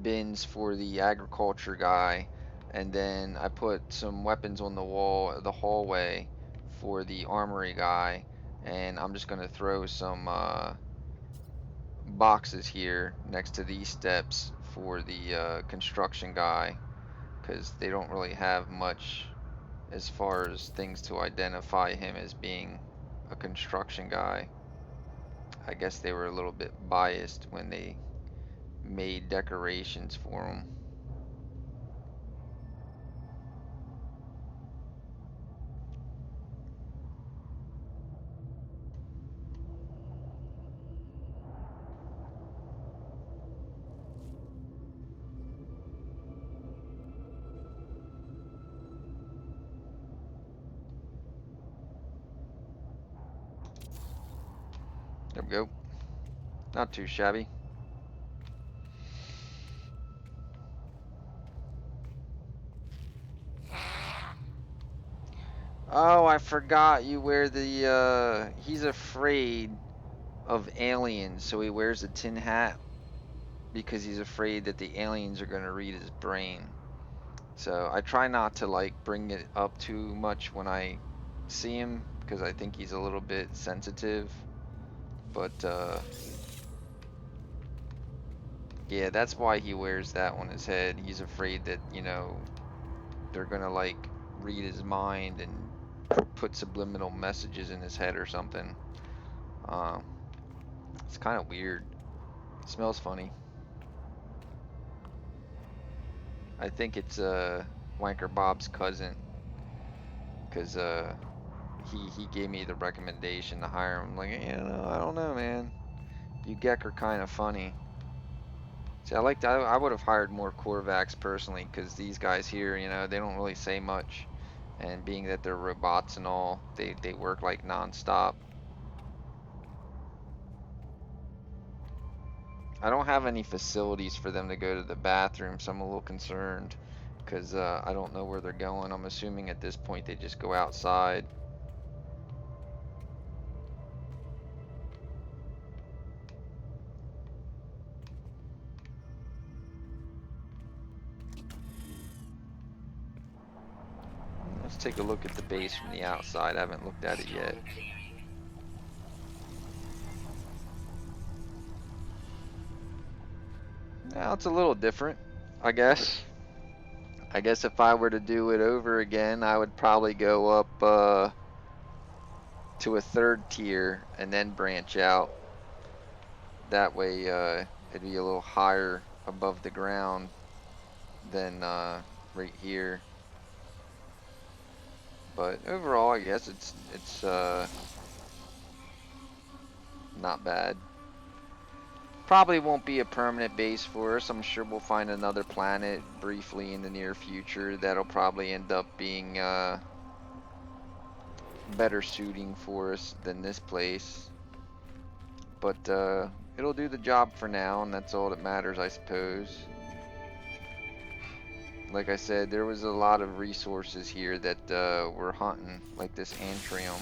bins for the agriculture guy, and then I put some weapons on the wall, the hallway for the armory guy, and I'm just gonna throw some boxes here next to these steps for the construction guy, because they don't really have much as far as things to identify him as being a construction guy. I guess they were a little bit biased when they made decorations for him. There we go. Not too shabby. Oh, I forgot you wear the, he's afraid of aliens, so he wears a tin hat because he's afraid that the aliens are gonna read his brain. So I try not to like bring it up too much when I see him because I think he's a little bit sensitive. But yeah, that's why he wears that on his head. He's afraid that, they're gonna like read his mind and put subliminal messages in his head or something. Uh, it's kind of weird. It smells funny. I think it's Wanker Bob's cousin, cause he gave me the recommendation to hire him. Like, I don't know, man. You Gek are kind of funny. See, I would have hired more Korvax personally, cause these guys here, they don't really say much, and being that they're robots and all, they work like nonstop. I don't have any facilities for them to go to the bathroom, so I'm a little concerned because I don't know where they're going. I'm assuming at this point they just go outside. Let's take a look at the base from the outside. I haven't looked at it yet. Now it's a little different, I guess. I guess if I were to do it over again, I would probably go up to a third tier and then branch out. That way it'd be a little higher above the ground than right here. But overall, I guess it's not bad. Probably won't be a permanent base for us. I'm sure we'll find another planet briefly in the near future that'll probably end up being better suiting for us than this place. But it'll do the job for now, and that's all that matters, I suppose. Like I said, there was a lot of resources here that we're hunting, like this antrium,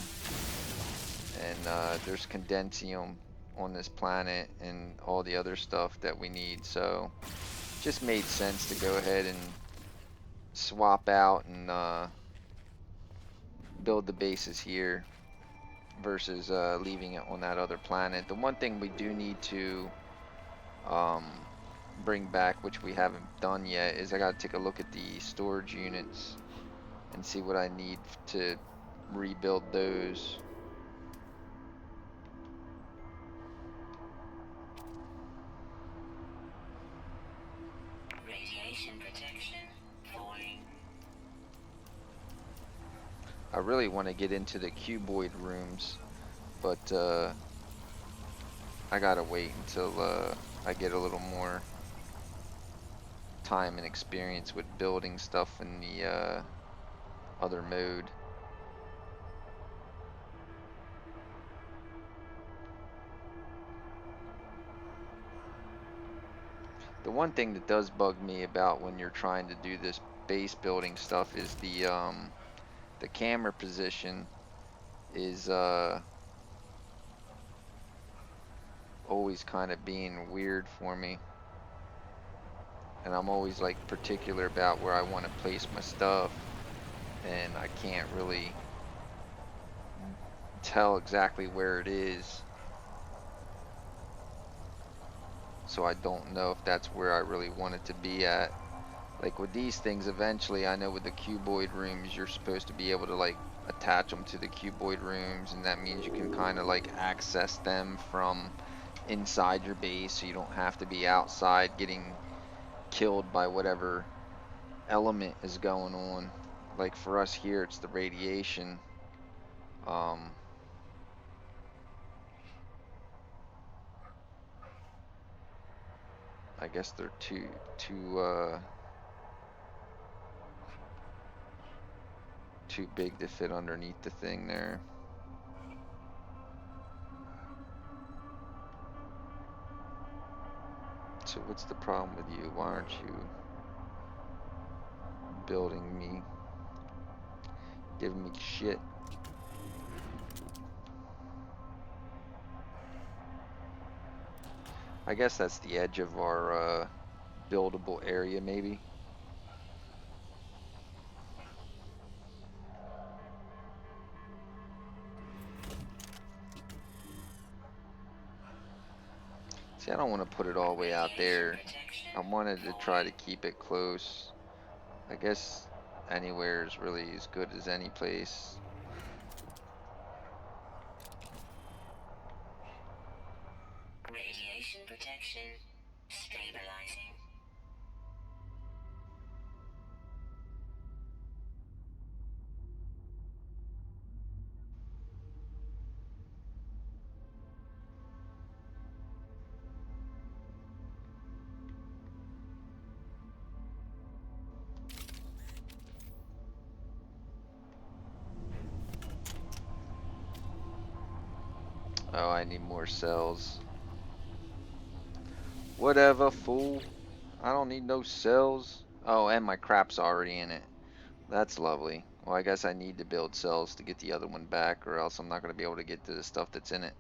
and there's condensium on this planet and all the other stuff that we need. So it just made sense to go ahead and swap out and build the bases here versus leaving it on that other planet. The one thing we do need to um, bring back, which we haven't done yet, is I gotta take a look at the storage units and see what I need to rebuild those. Radiation protection falling. I really want to get into the cuboid rooms, but I gotta wait until I get a little more time and experience with building stuff in the other mode. The one thing that does bug me about when you're trying to do this base building stuff is the camera position is always kind of being weird for me, and I'm always like particular about where I want to place my stuff, and I can't really tell exactly where it is, so I don't know if that's where I really want it to be at. Like with these things, eventually I know with the cuboid rooms you're supposed to be able to like attach them to the cuboid rooms, and that means you can kind of like access them from inside your base, so you don't have to be outside getting killed by whatever element is going on. Like for us here, it's the radiation. Um, I guess they're too big to fit underneath the thing there. So what's the problem with you? Why aren't you building me, giving me shit? I guess that's the edge of our buildable area, maybe. See, I don't want to put it all the way out there. I wanted to try to keep it close. I guess anywhere is really as good as any place. Radiation protection stabilizing. Oh, I need more cells. Whatever, fool. I don't need no cells. Oh, and my crap's already in it. That's lovely. Well, I guess I need to build cells to get the other one back, or else I'm not going to be able to get to the stuff that's in it.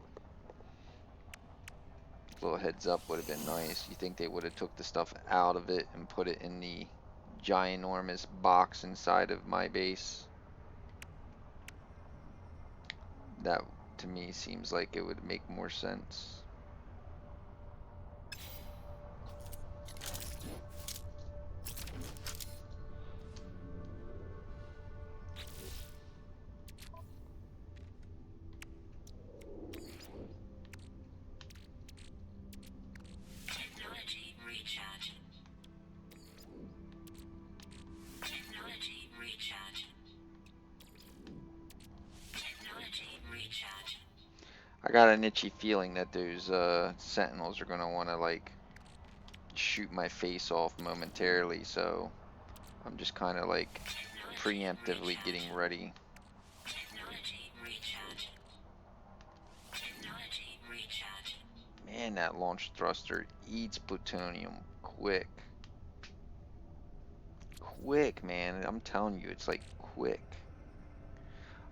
A little heads up would have been nice. You think they would have took the stuff out of it and put it in the ginormous box inside of my base? That, to me, seems like it would make more sense. Technology recharge. Technology recharge. Technology recharge. I got an itchy feeling that those sentinels are going to want to, like, shoot my face off momentarily, so I'm just kind of, like, preemptively getting ready. Technology recharge. Technology recharge. Man, that launch thruster eats plutonium quick. Quick, man. I'm telling you, it's like quick.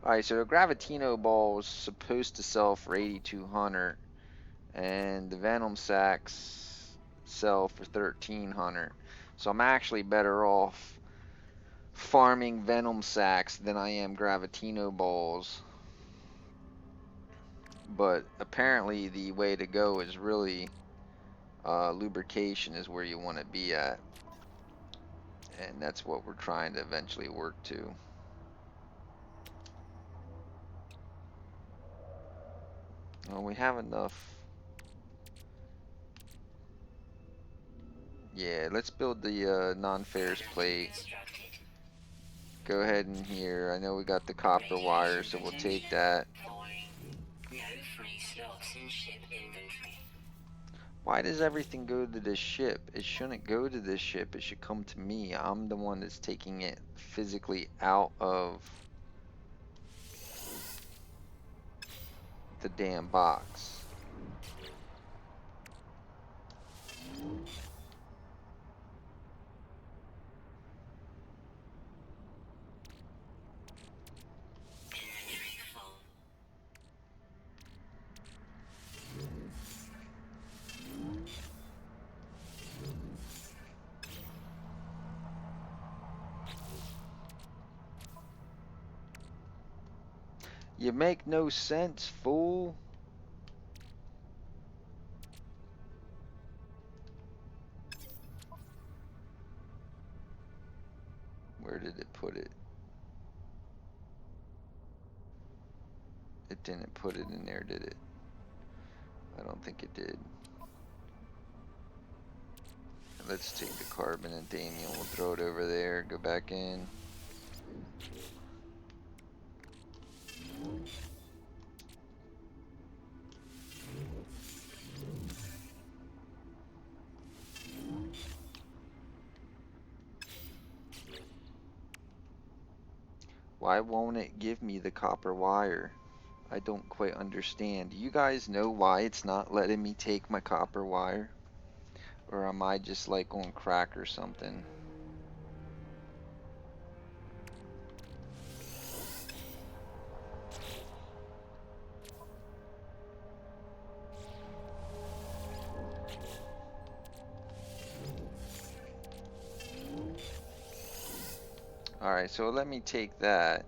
Alright, so a Gravitino ball is supposed to sell for 8,200, and the Venom sacks sell for 1,300. So I'm actually better off farming Venom sacks than I am Gravitino balls. But apparently the way to go is really lubrication is where you want to be at. And that's what we're trying to eventually work to. Well, we have enough. Yeah, let's build the non-ferrous plate. Constructed. Go ahead in here. I know we got the copper wire, so we'll take that. Falling. No free slots in ship inventory. Why does everything go to this ship? It shouldn't go to this ship. It should come to me. I'm the one that's taking it physically out of the damn box. Inventory full. You make no sense, fool. Where did it put it? It didn't put it in there, did it? I don't think it did. Let's take the carbon and Damien. We'll throw it over there. Go back in. Why won't it give me the copper wire? I don't quite understand. Do you guys know why it's not letting me take my copper wire? Or am I just like on crack or something? Alright, so let me take that.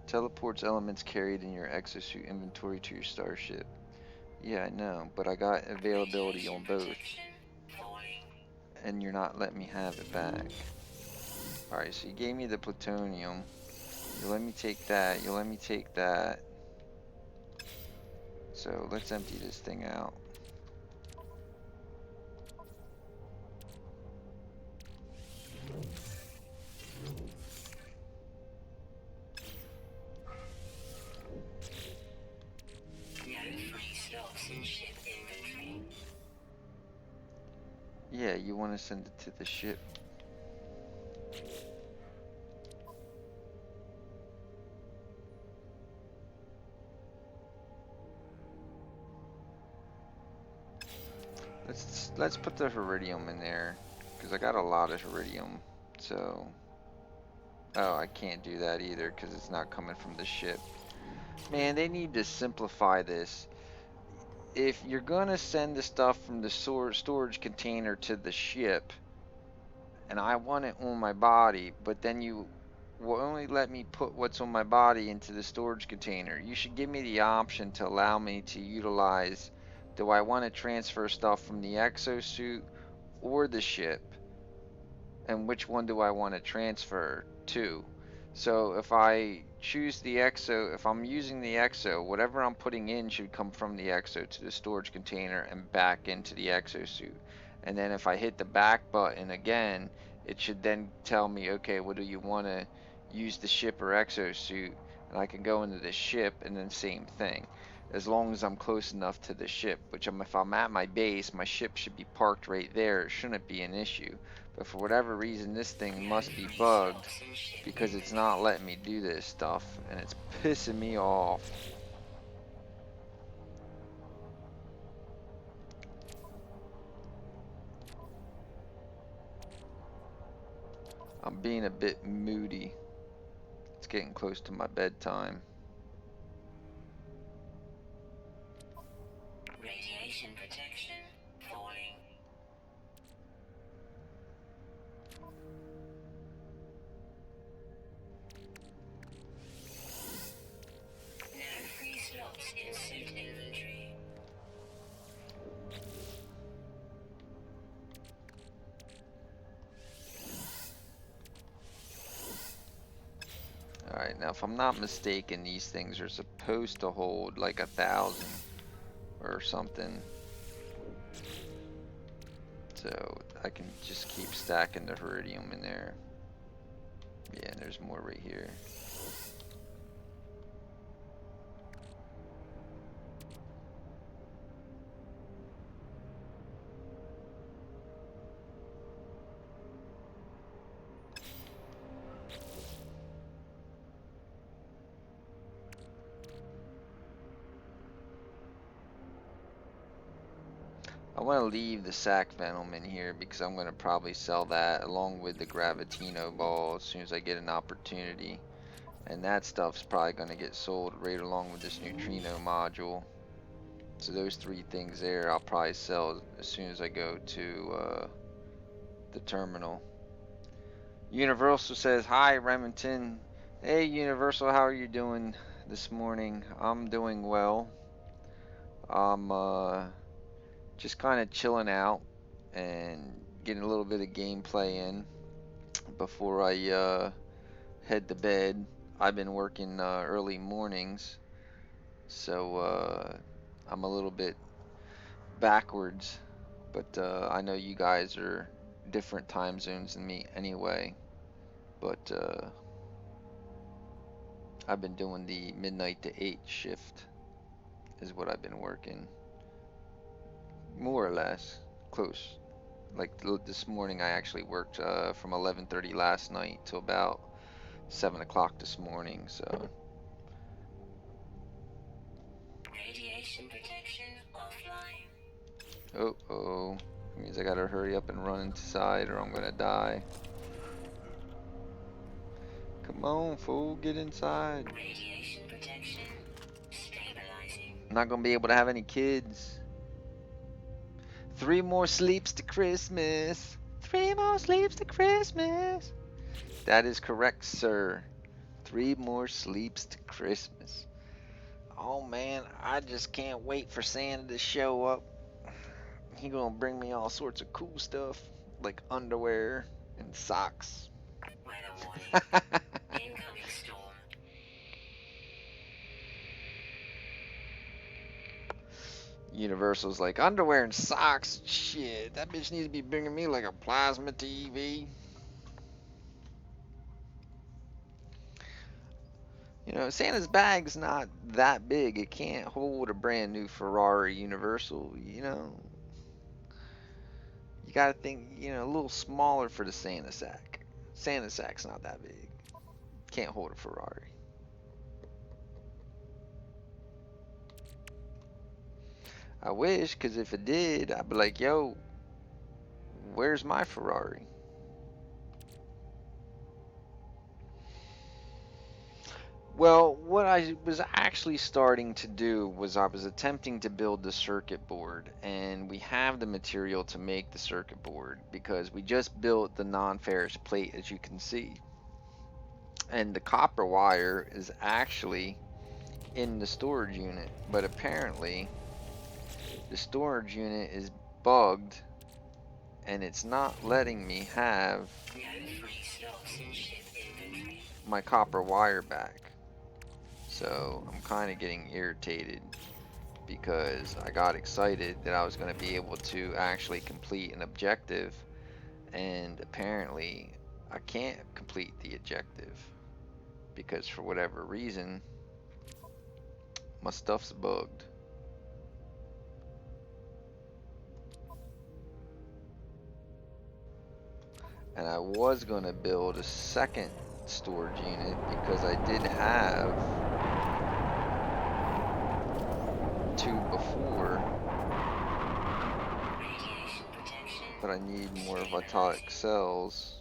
Teleports elements carried in your exosuit inventory to your starship. Yeah, I know, but I got availability on both. Falling. And you're not letting me have it back. Alright, so you gave me the plutonium. You let me take that. You let me take that. So let's empty this thing out. No free slots in ship inventory. Yeah, you want to send it to the ship. Let's put the iridium in there, because I got a lot of iridium. So, oh, I can't do that either because it's not coming from the ship. Man, they need to simplify this. If you're gonna send the stuff from the storage container to the ship, and I want it on my body, but then you will only let me put what's on my body into the storage container. You should give me the option to allow me to utilize, do I want to transfer stuff from the exosuit or the ship, and which one do I want to transfer to? So if I choose the exo, if I'm using the exo, whatever I'm putting in should come from the exo to the storage container and back into the exosuit. And then if I hit the back button again, it should then tell me, okay, what do you want to use, the ship or exosuit? And I can go into the ship and then same thing. As long as I'm close enough to the ship, which if I'm at my base, my ship should be parked right there. It shouldn't be an issue. But for whatever reason, this thing must be bugged because it's not letting me do this stuff, and it's pissing me off. I'm being a bit moody. It's getting close to my bedtime. Radiation protection. Falling. No free slots in suit inventory. Alright, Alright, now if I'm not mistaken, these things are supposed to hold like 1,000 or something. So I can just keep stacking the Iridium in there. Yeah, and there's more right here. I want to leave the sac venom in here because I'm going to probably sell that along with the Gravitino ball as soon as I get an opportunity. And that stuff's probably going to get sold right along with this neutrino module. So those three things there I'll probably sell as soon as I go to the terminal. Universal says, hi Remington. Hey Universal, how are you doing this morning? I'm doing well. I'm just kind of chilling out and getting a little bit of gameplay in before I head to bed. I've been working early mornings, so I'm a little bit backwards, but I know you guys are different time zones than me anyway, but I've been doing the midnight to 8 shift is what I've been working, more or less, close. Like this morning I actually worked from 11:30 last night till about 7 o'clock this morning, so. Radiation protection offline. Oh, means I gotta hurry up and run inside or I'm gonna die. Come on, fool, get inside. Radiation protection stabilizing. I'm not gonna be able to have any kids. 3 more sleeps to Christmas. 3 more sleeps to Christmas. That is correct, sir. 3 more sleeps to Christmas. Oh man, I just can't wait for Santa to show up. He gonna bring me all sorts of cool stuff, like underwear and socks. Weather warning. Incoming storm. Universal's like, underwear and socks? Shit, that bitch needs to be bringing me like a plasma TV. You know, Santa's bag's not that big. It can't hold a brand new Ferrari Universal, you know. You gotta think, you know, a little smaller for the Santa sack. Santa sack's not that big. Can't hold a Ferrari. I wish, because if it did, I'd be like, yo, where's my Ferrari? Well, what I was actually starting to do was I was attempting to build the circuit board, and we have the material to make the circuit board because we just built the non-ferrous plate, as you can see. And the copper wire is actually in the storage unit, but apparently the storage unit is bugged and it's not letting me have No free slots in ship inventory. my copper wire back. So I'm kind of getting irritated because I got excited that I was going to be able to actually complete an objective, and apparently I can't complete the objective because for whatever reason my stuff's bugged. And I was going to build a second storage unit because I did have 2 before, Radiation protection. but I need more vitalic cells.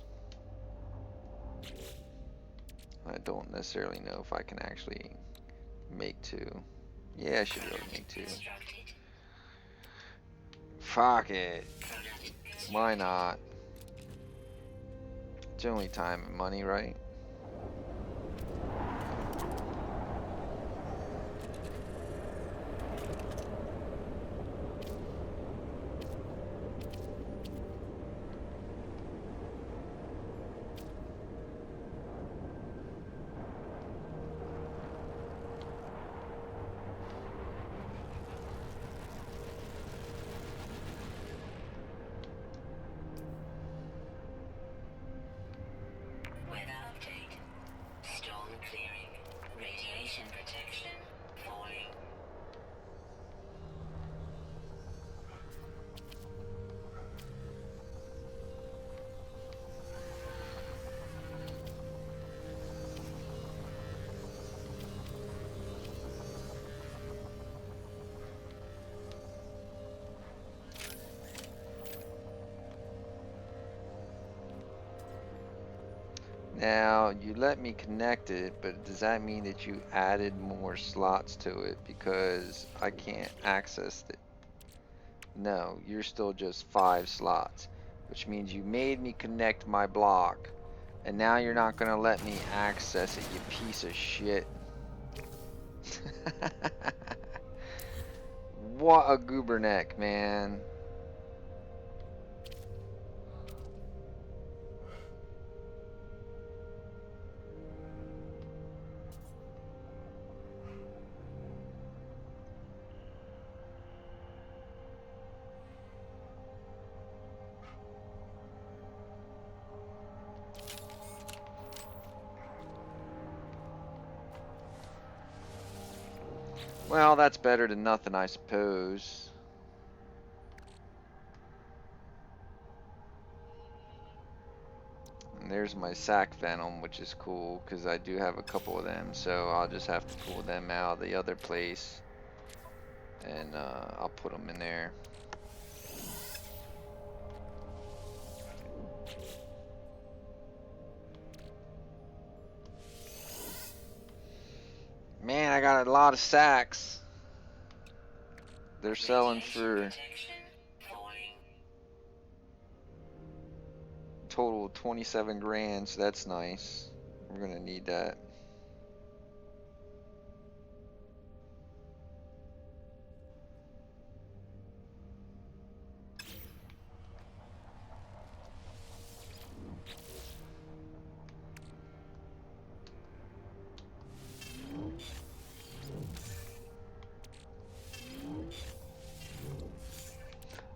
I don't necessarily know if I can actually make 2. Yeah, I should be able to make 2. Constructed. Fuck it. Product Why not? It's only time and money, right? Radiation protection falling. Now, you let me connect it, but does that mean that you added more slots to it because I can't access it? No, you're still just 5 slots, which means you made me connect my block, and now you're not gonna let me access it, you piece of shit. What a gooberneck, man. Well, that's better than nothing, I suppose. And there's my sac venom, which is cool because I do have a couple of them, so I'll just have to pull them out of the other place and I'll put them in there. Man, I got a lot of sacks. They're selling for total 27 grand, so that's nice. We're gonna need that.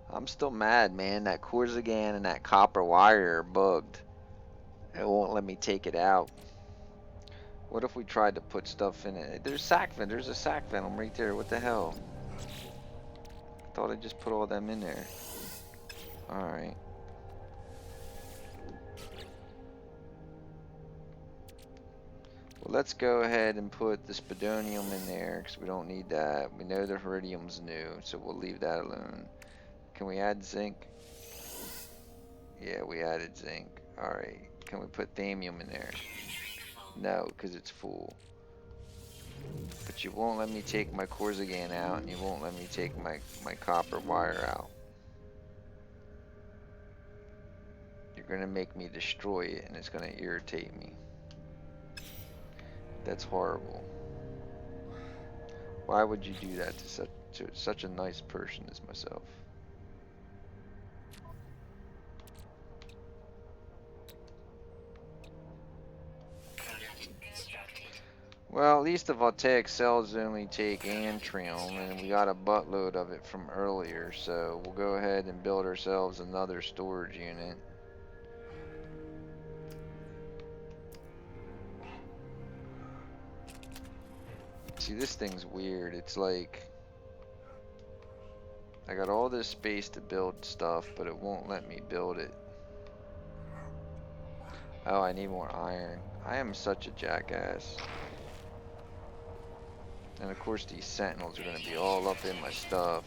I'm still mad, man. That Corsigan and that copper wire are bugged. It won't let me take it out. What if we tried to put stuff in it? There's a sac venom right there. What the hell? I thought I just put all them in there. Alright. Well, let's go ahead and put the spodonium in there because we don't need that. We know the iridium's new, so we'll leave that alone. Can we add zinc? Yeah, we added zinc. Alright. Can we put thamium in there? No, because it's full. But you won't let me take my Corsigan out, and you won't let me take my copper wire out. You're going to make me destroy it, and it's going to irritate me. That's horrible. Why would you do that to such a nice person as myself? Well, at least the voltaic cells only take antrium, and we got a buttload of it from earlier, so we'll go ahead and build ourselves another storage unit. See, this thing's weird. It's like I got all this space to build stuff, but it won't let me build it. Oh, I need more iron. I am such a jackass. And of course these sentinels are going to be all up in my stuff.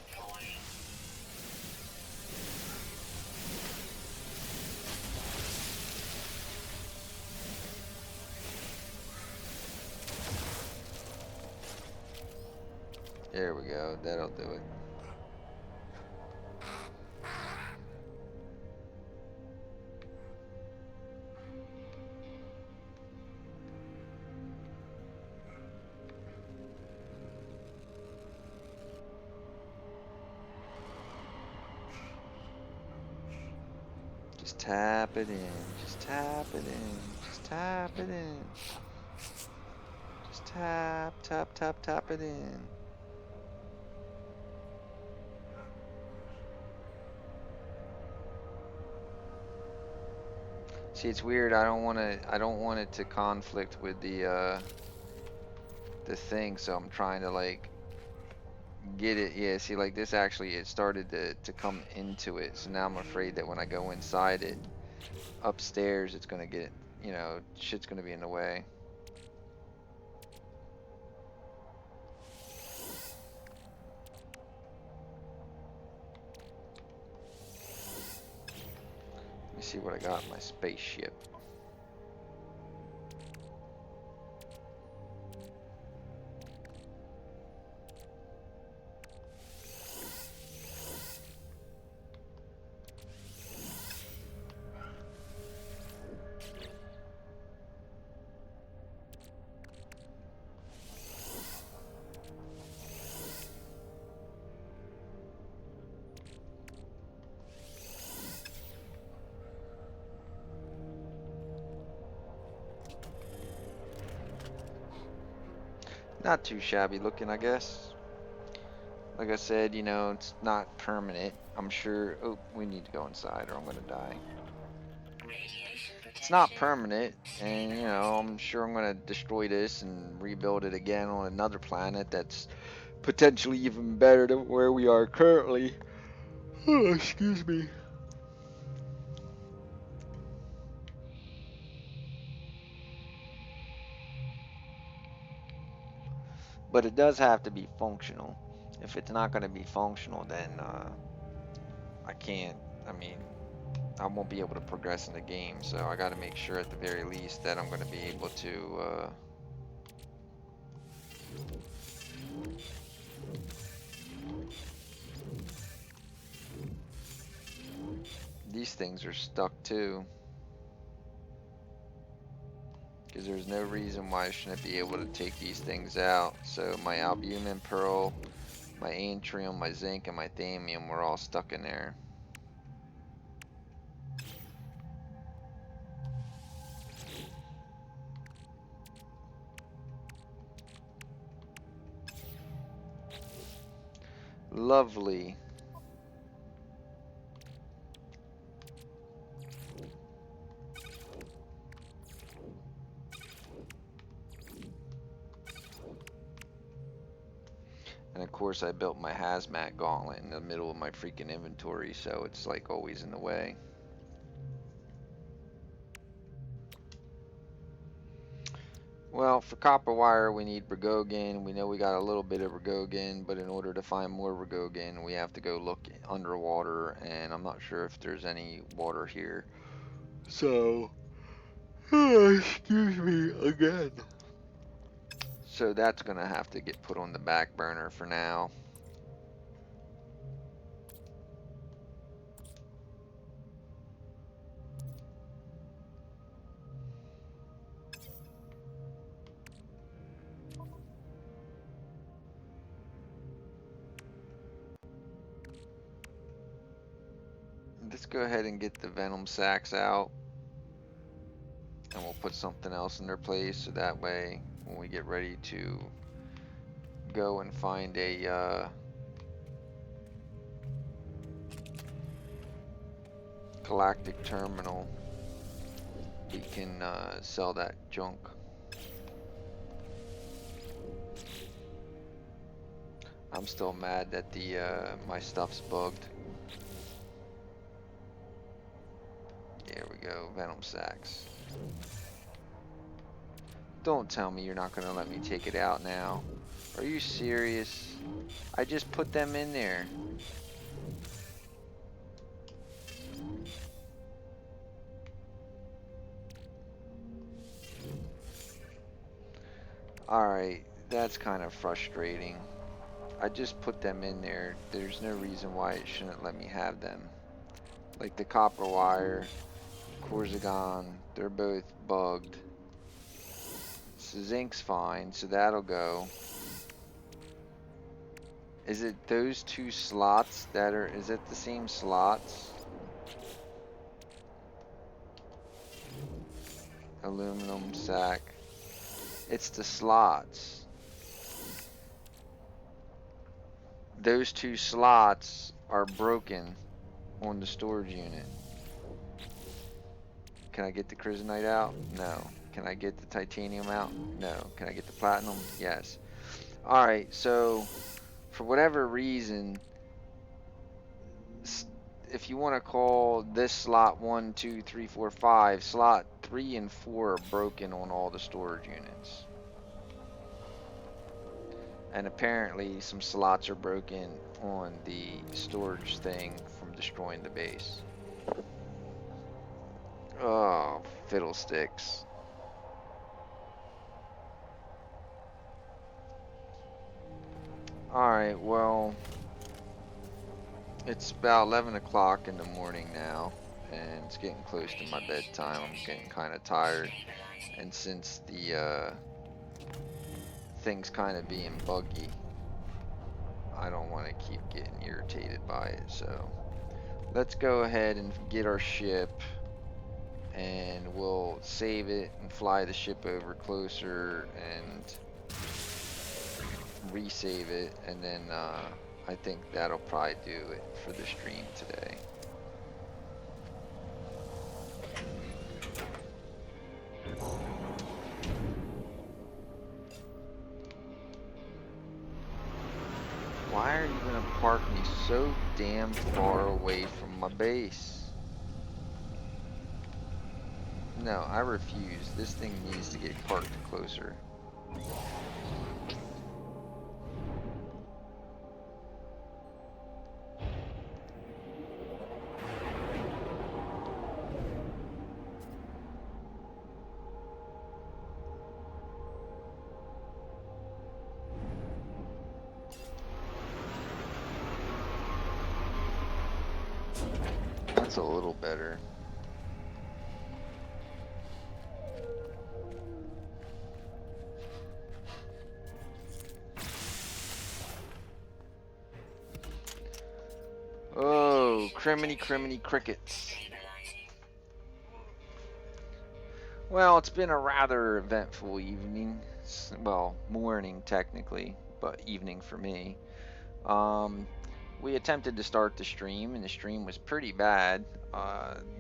There we go, that'll do it. Just tap it in, just tap it in, just tap it in. Just tap, tap, tap, tap it in. See, it's weird. I don't want it to conflict with the the thing, so I'm trying to like get it. Yeah, see, like this actually it started to come into it, so now I'm afraid that when I go inside it upstairs, it's gonna get, you know, shit's gonna be in the way. Let me see what I got in my spaceship. Not too shabby looking, I guess. Like I said, you know, it's not permanent. I'm sure. Oh, we need to go inside or I'm gonna die. Radiation It's not protection permanent, and you know, I'm sure I'm gonna destroy this and rebuild it again on another planet that's potentially even better than where we are currently. Oh, excuse me. But it does have to be functional. If it's not gonna be functional, then I can't. I mean, I won't be able to progress in the game. So I got to make sure at the very least that I'm gonna be able to. These things are stuck too. Because there's no reason why I shouldn't be able to take these things out. So my albumin pearl, my antrium, my zinc, and my thamium were all stuck in there. Lovely. And of course I built my hazmat gauntlet in the middle of my freaking inventory, so it's like always in the way. Well, for copper wire, we need Ragogan. We know we got a little bit of Ragogan, but in order to find more Ragogan, we have to go look underwater, and I'm not sure if there's any water here. So, excuse me again. So that's gonna have to get put on the back burner for now. Let's go ahead and get the venom sacks out, and we'll put something else in their place, so that way when we get ready to go and find a galactic terminal, we can sell that junk. I'm still mad that the my stuff's bugged. There we go, venom sacks. Don't tell me you're not gonna let me take it out now. Are you serious? I just put them in there. Alright, that's kind of frustrating. I just put them in there. There's no reason why it shouldn't let me have them. Like the copper wire, Corsigon, they're both bugged. So zinc's fine, so that'll go. Is it those two slots that are, is it the same slots? Aluminum sack. It's the slots. Those two slots are broken on the storage unit. Can I get the chrysonite out? No. Can Can I get the titanium out? No. Can I get the platinum? Yes. Alright, so for whatever reason, if you want to call this slot 1, 2, 3, 4, 5, slot 3 and 4 are broken on all the storage units. And apparently some slots are broken on the storage thing from destroying the base. Oh, fiddlesticks. Alright, well, it's about 11 o'clock in the morning now, and it's getting close to my bedtime. I'm getting kind of tired, and since the thing's kind of being buggy, I don't want to keep getting irritated by it. So let's go ahead and get our ship, and we'll save it and fly the ship over closer and resave it, and then I think that'll probably do it for the stream today. Why are you gonna park me so damn far away from my base? No, I refuse. This thing needs to get parked closer. That's a little better. Oh, criminy criminy crickets. Well, it's been a rather eventful evening. Well, morning technically, but evening for me. Um, we attempted to start the stream, and the stream was pretty bad.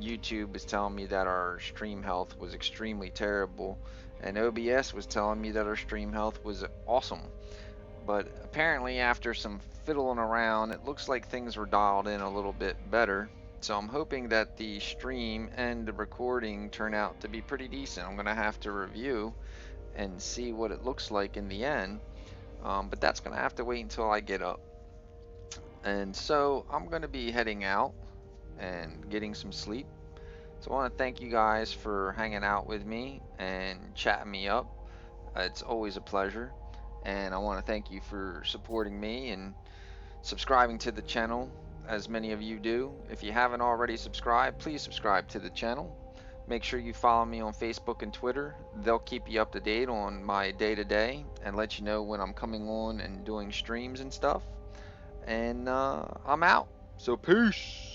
YouTube was telling me that our stream health was extremely terrible, and OBS was telling me that our stream health was awesome. But apparently, after some fiddling around, it looks like things were dialed in a little bit better. So I'm hoping that the stream and the recording turn out to be pretty decent. I'm going to have to review and see what it looks like in the end. But that's going to have to wait until I get up. And so I'm going to be heading out and getting some sleep. So I want to thank you guys for hanging out with me and chatting me up. It's always a pleasure. And I want to thank you for supporting me and subscribing to the channel, as many of you do. If you haven't already subscribed, please subscribe to the channel. Make sure you follow me on Facebook and Twitter. They'll keep you up to date on my day-to-day and let you know when I'm coming on and doing streams and stuff. And I'm out. So peace.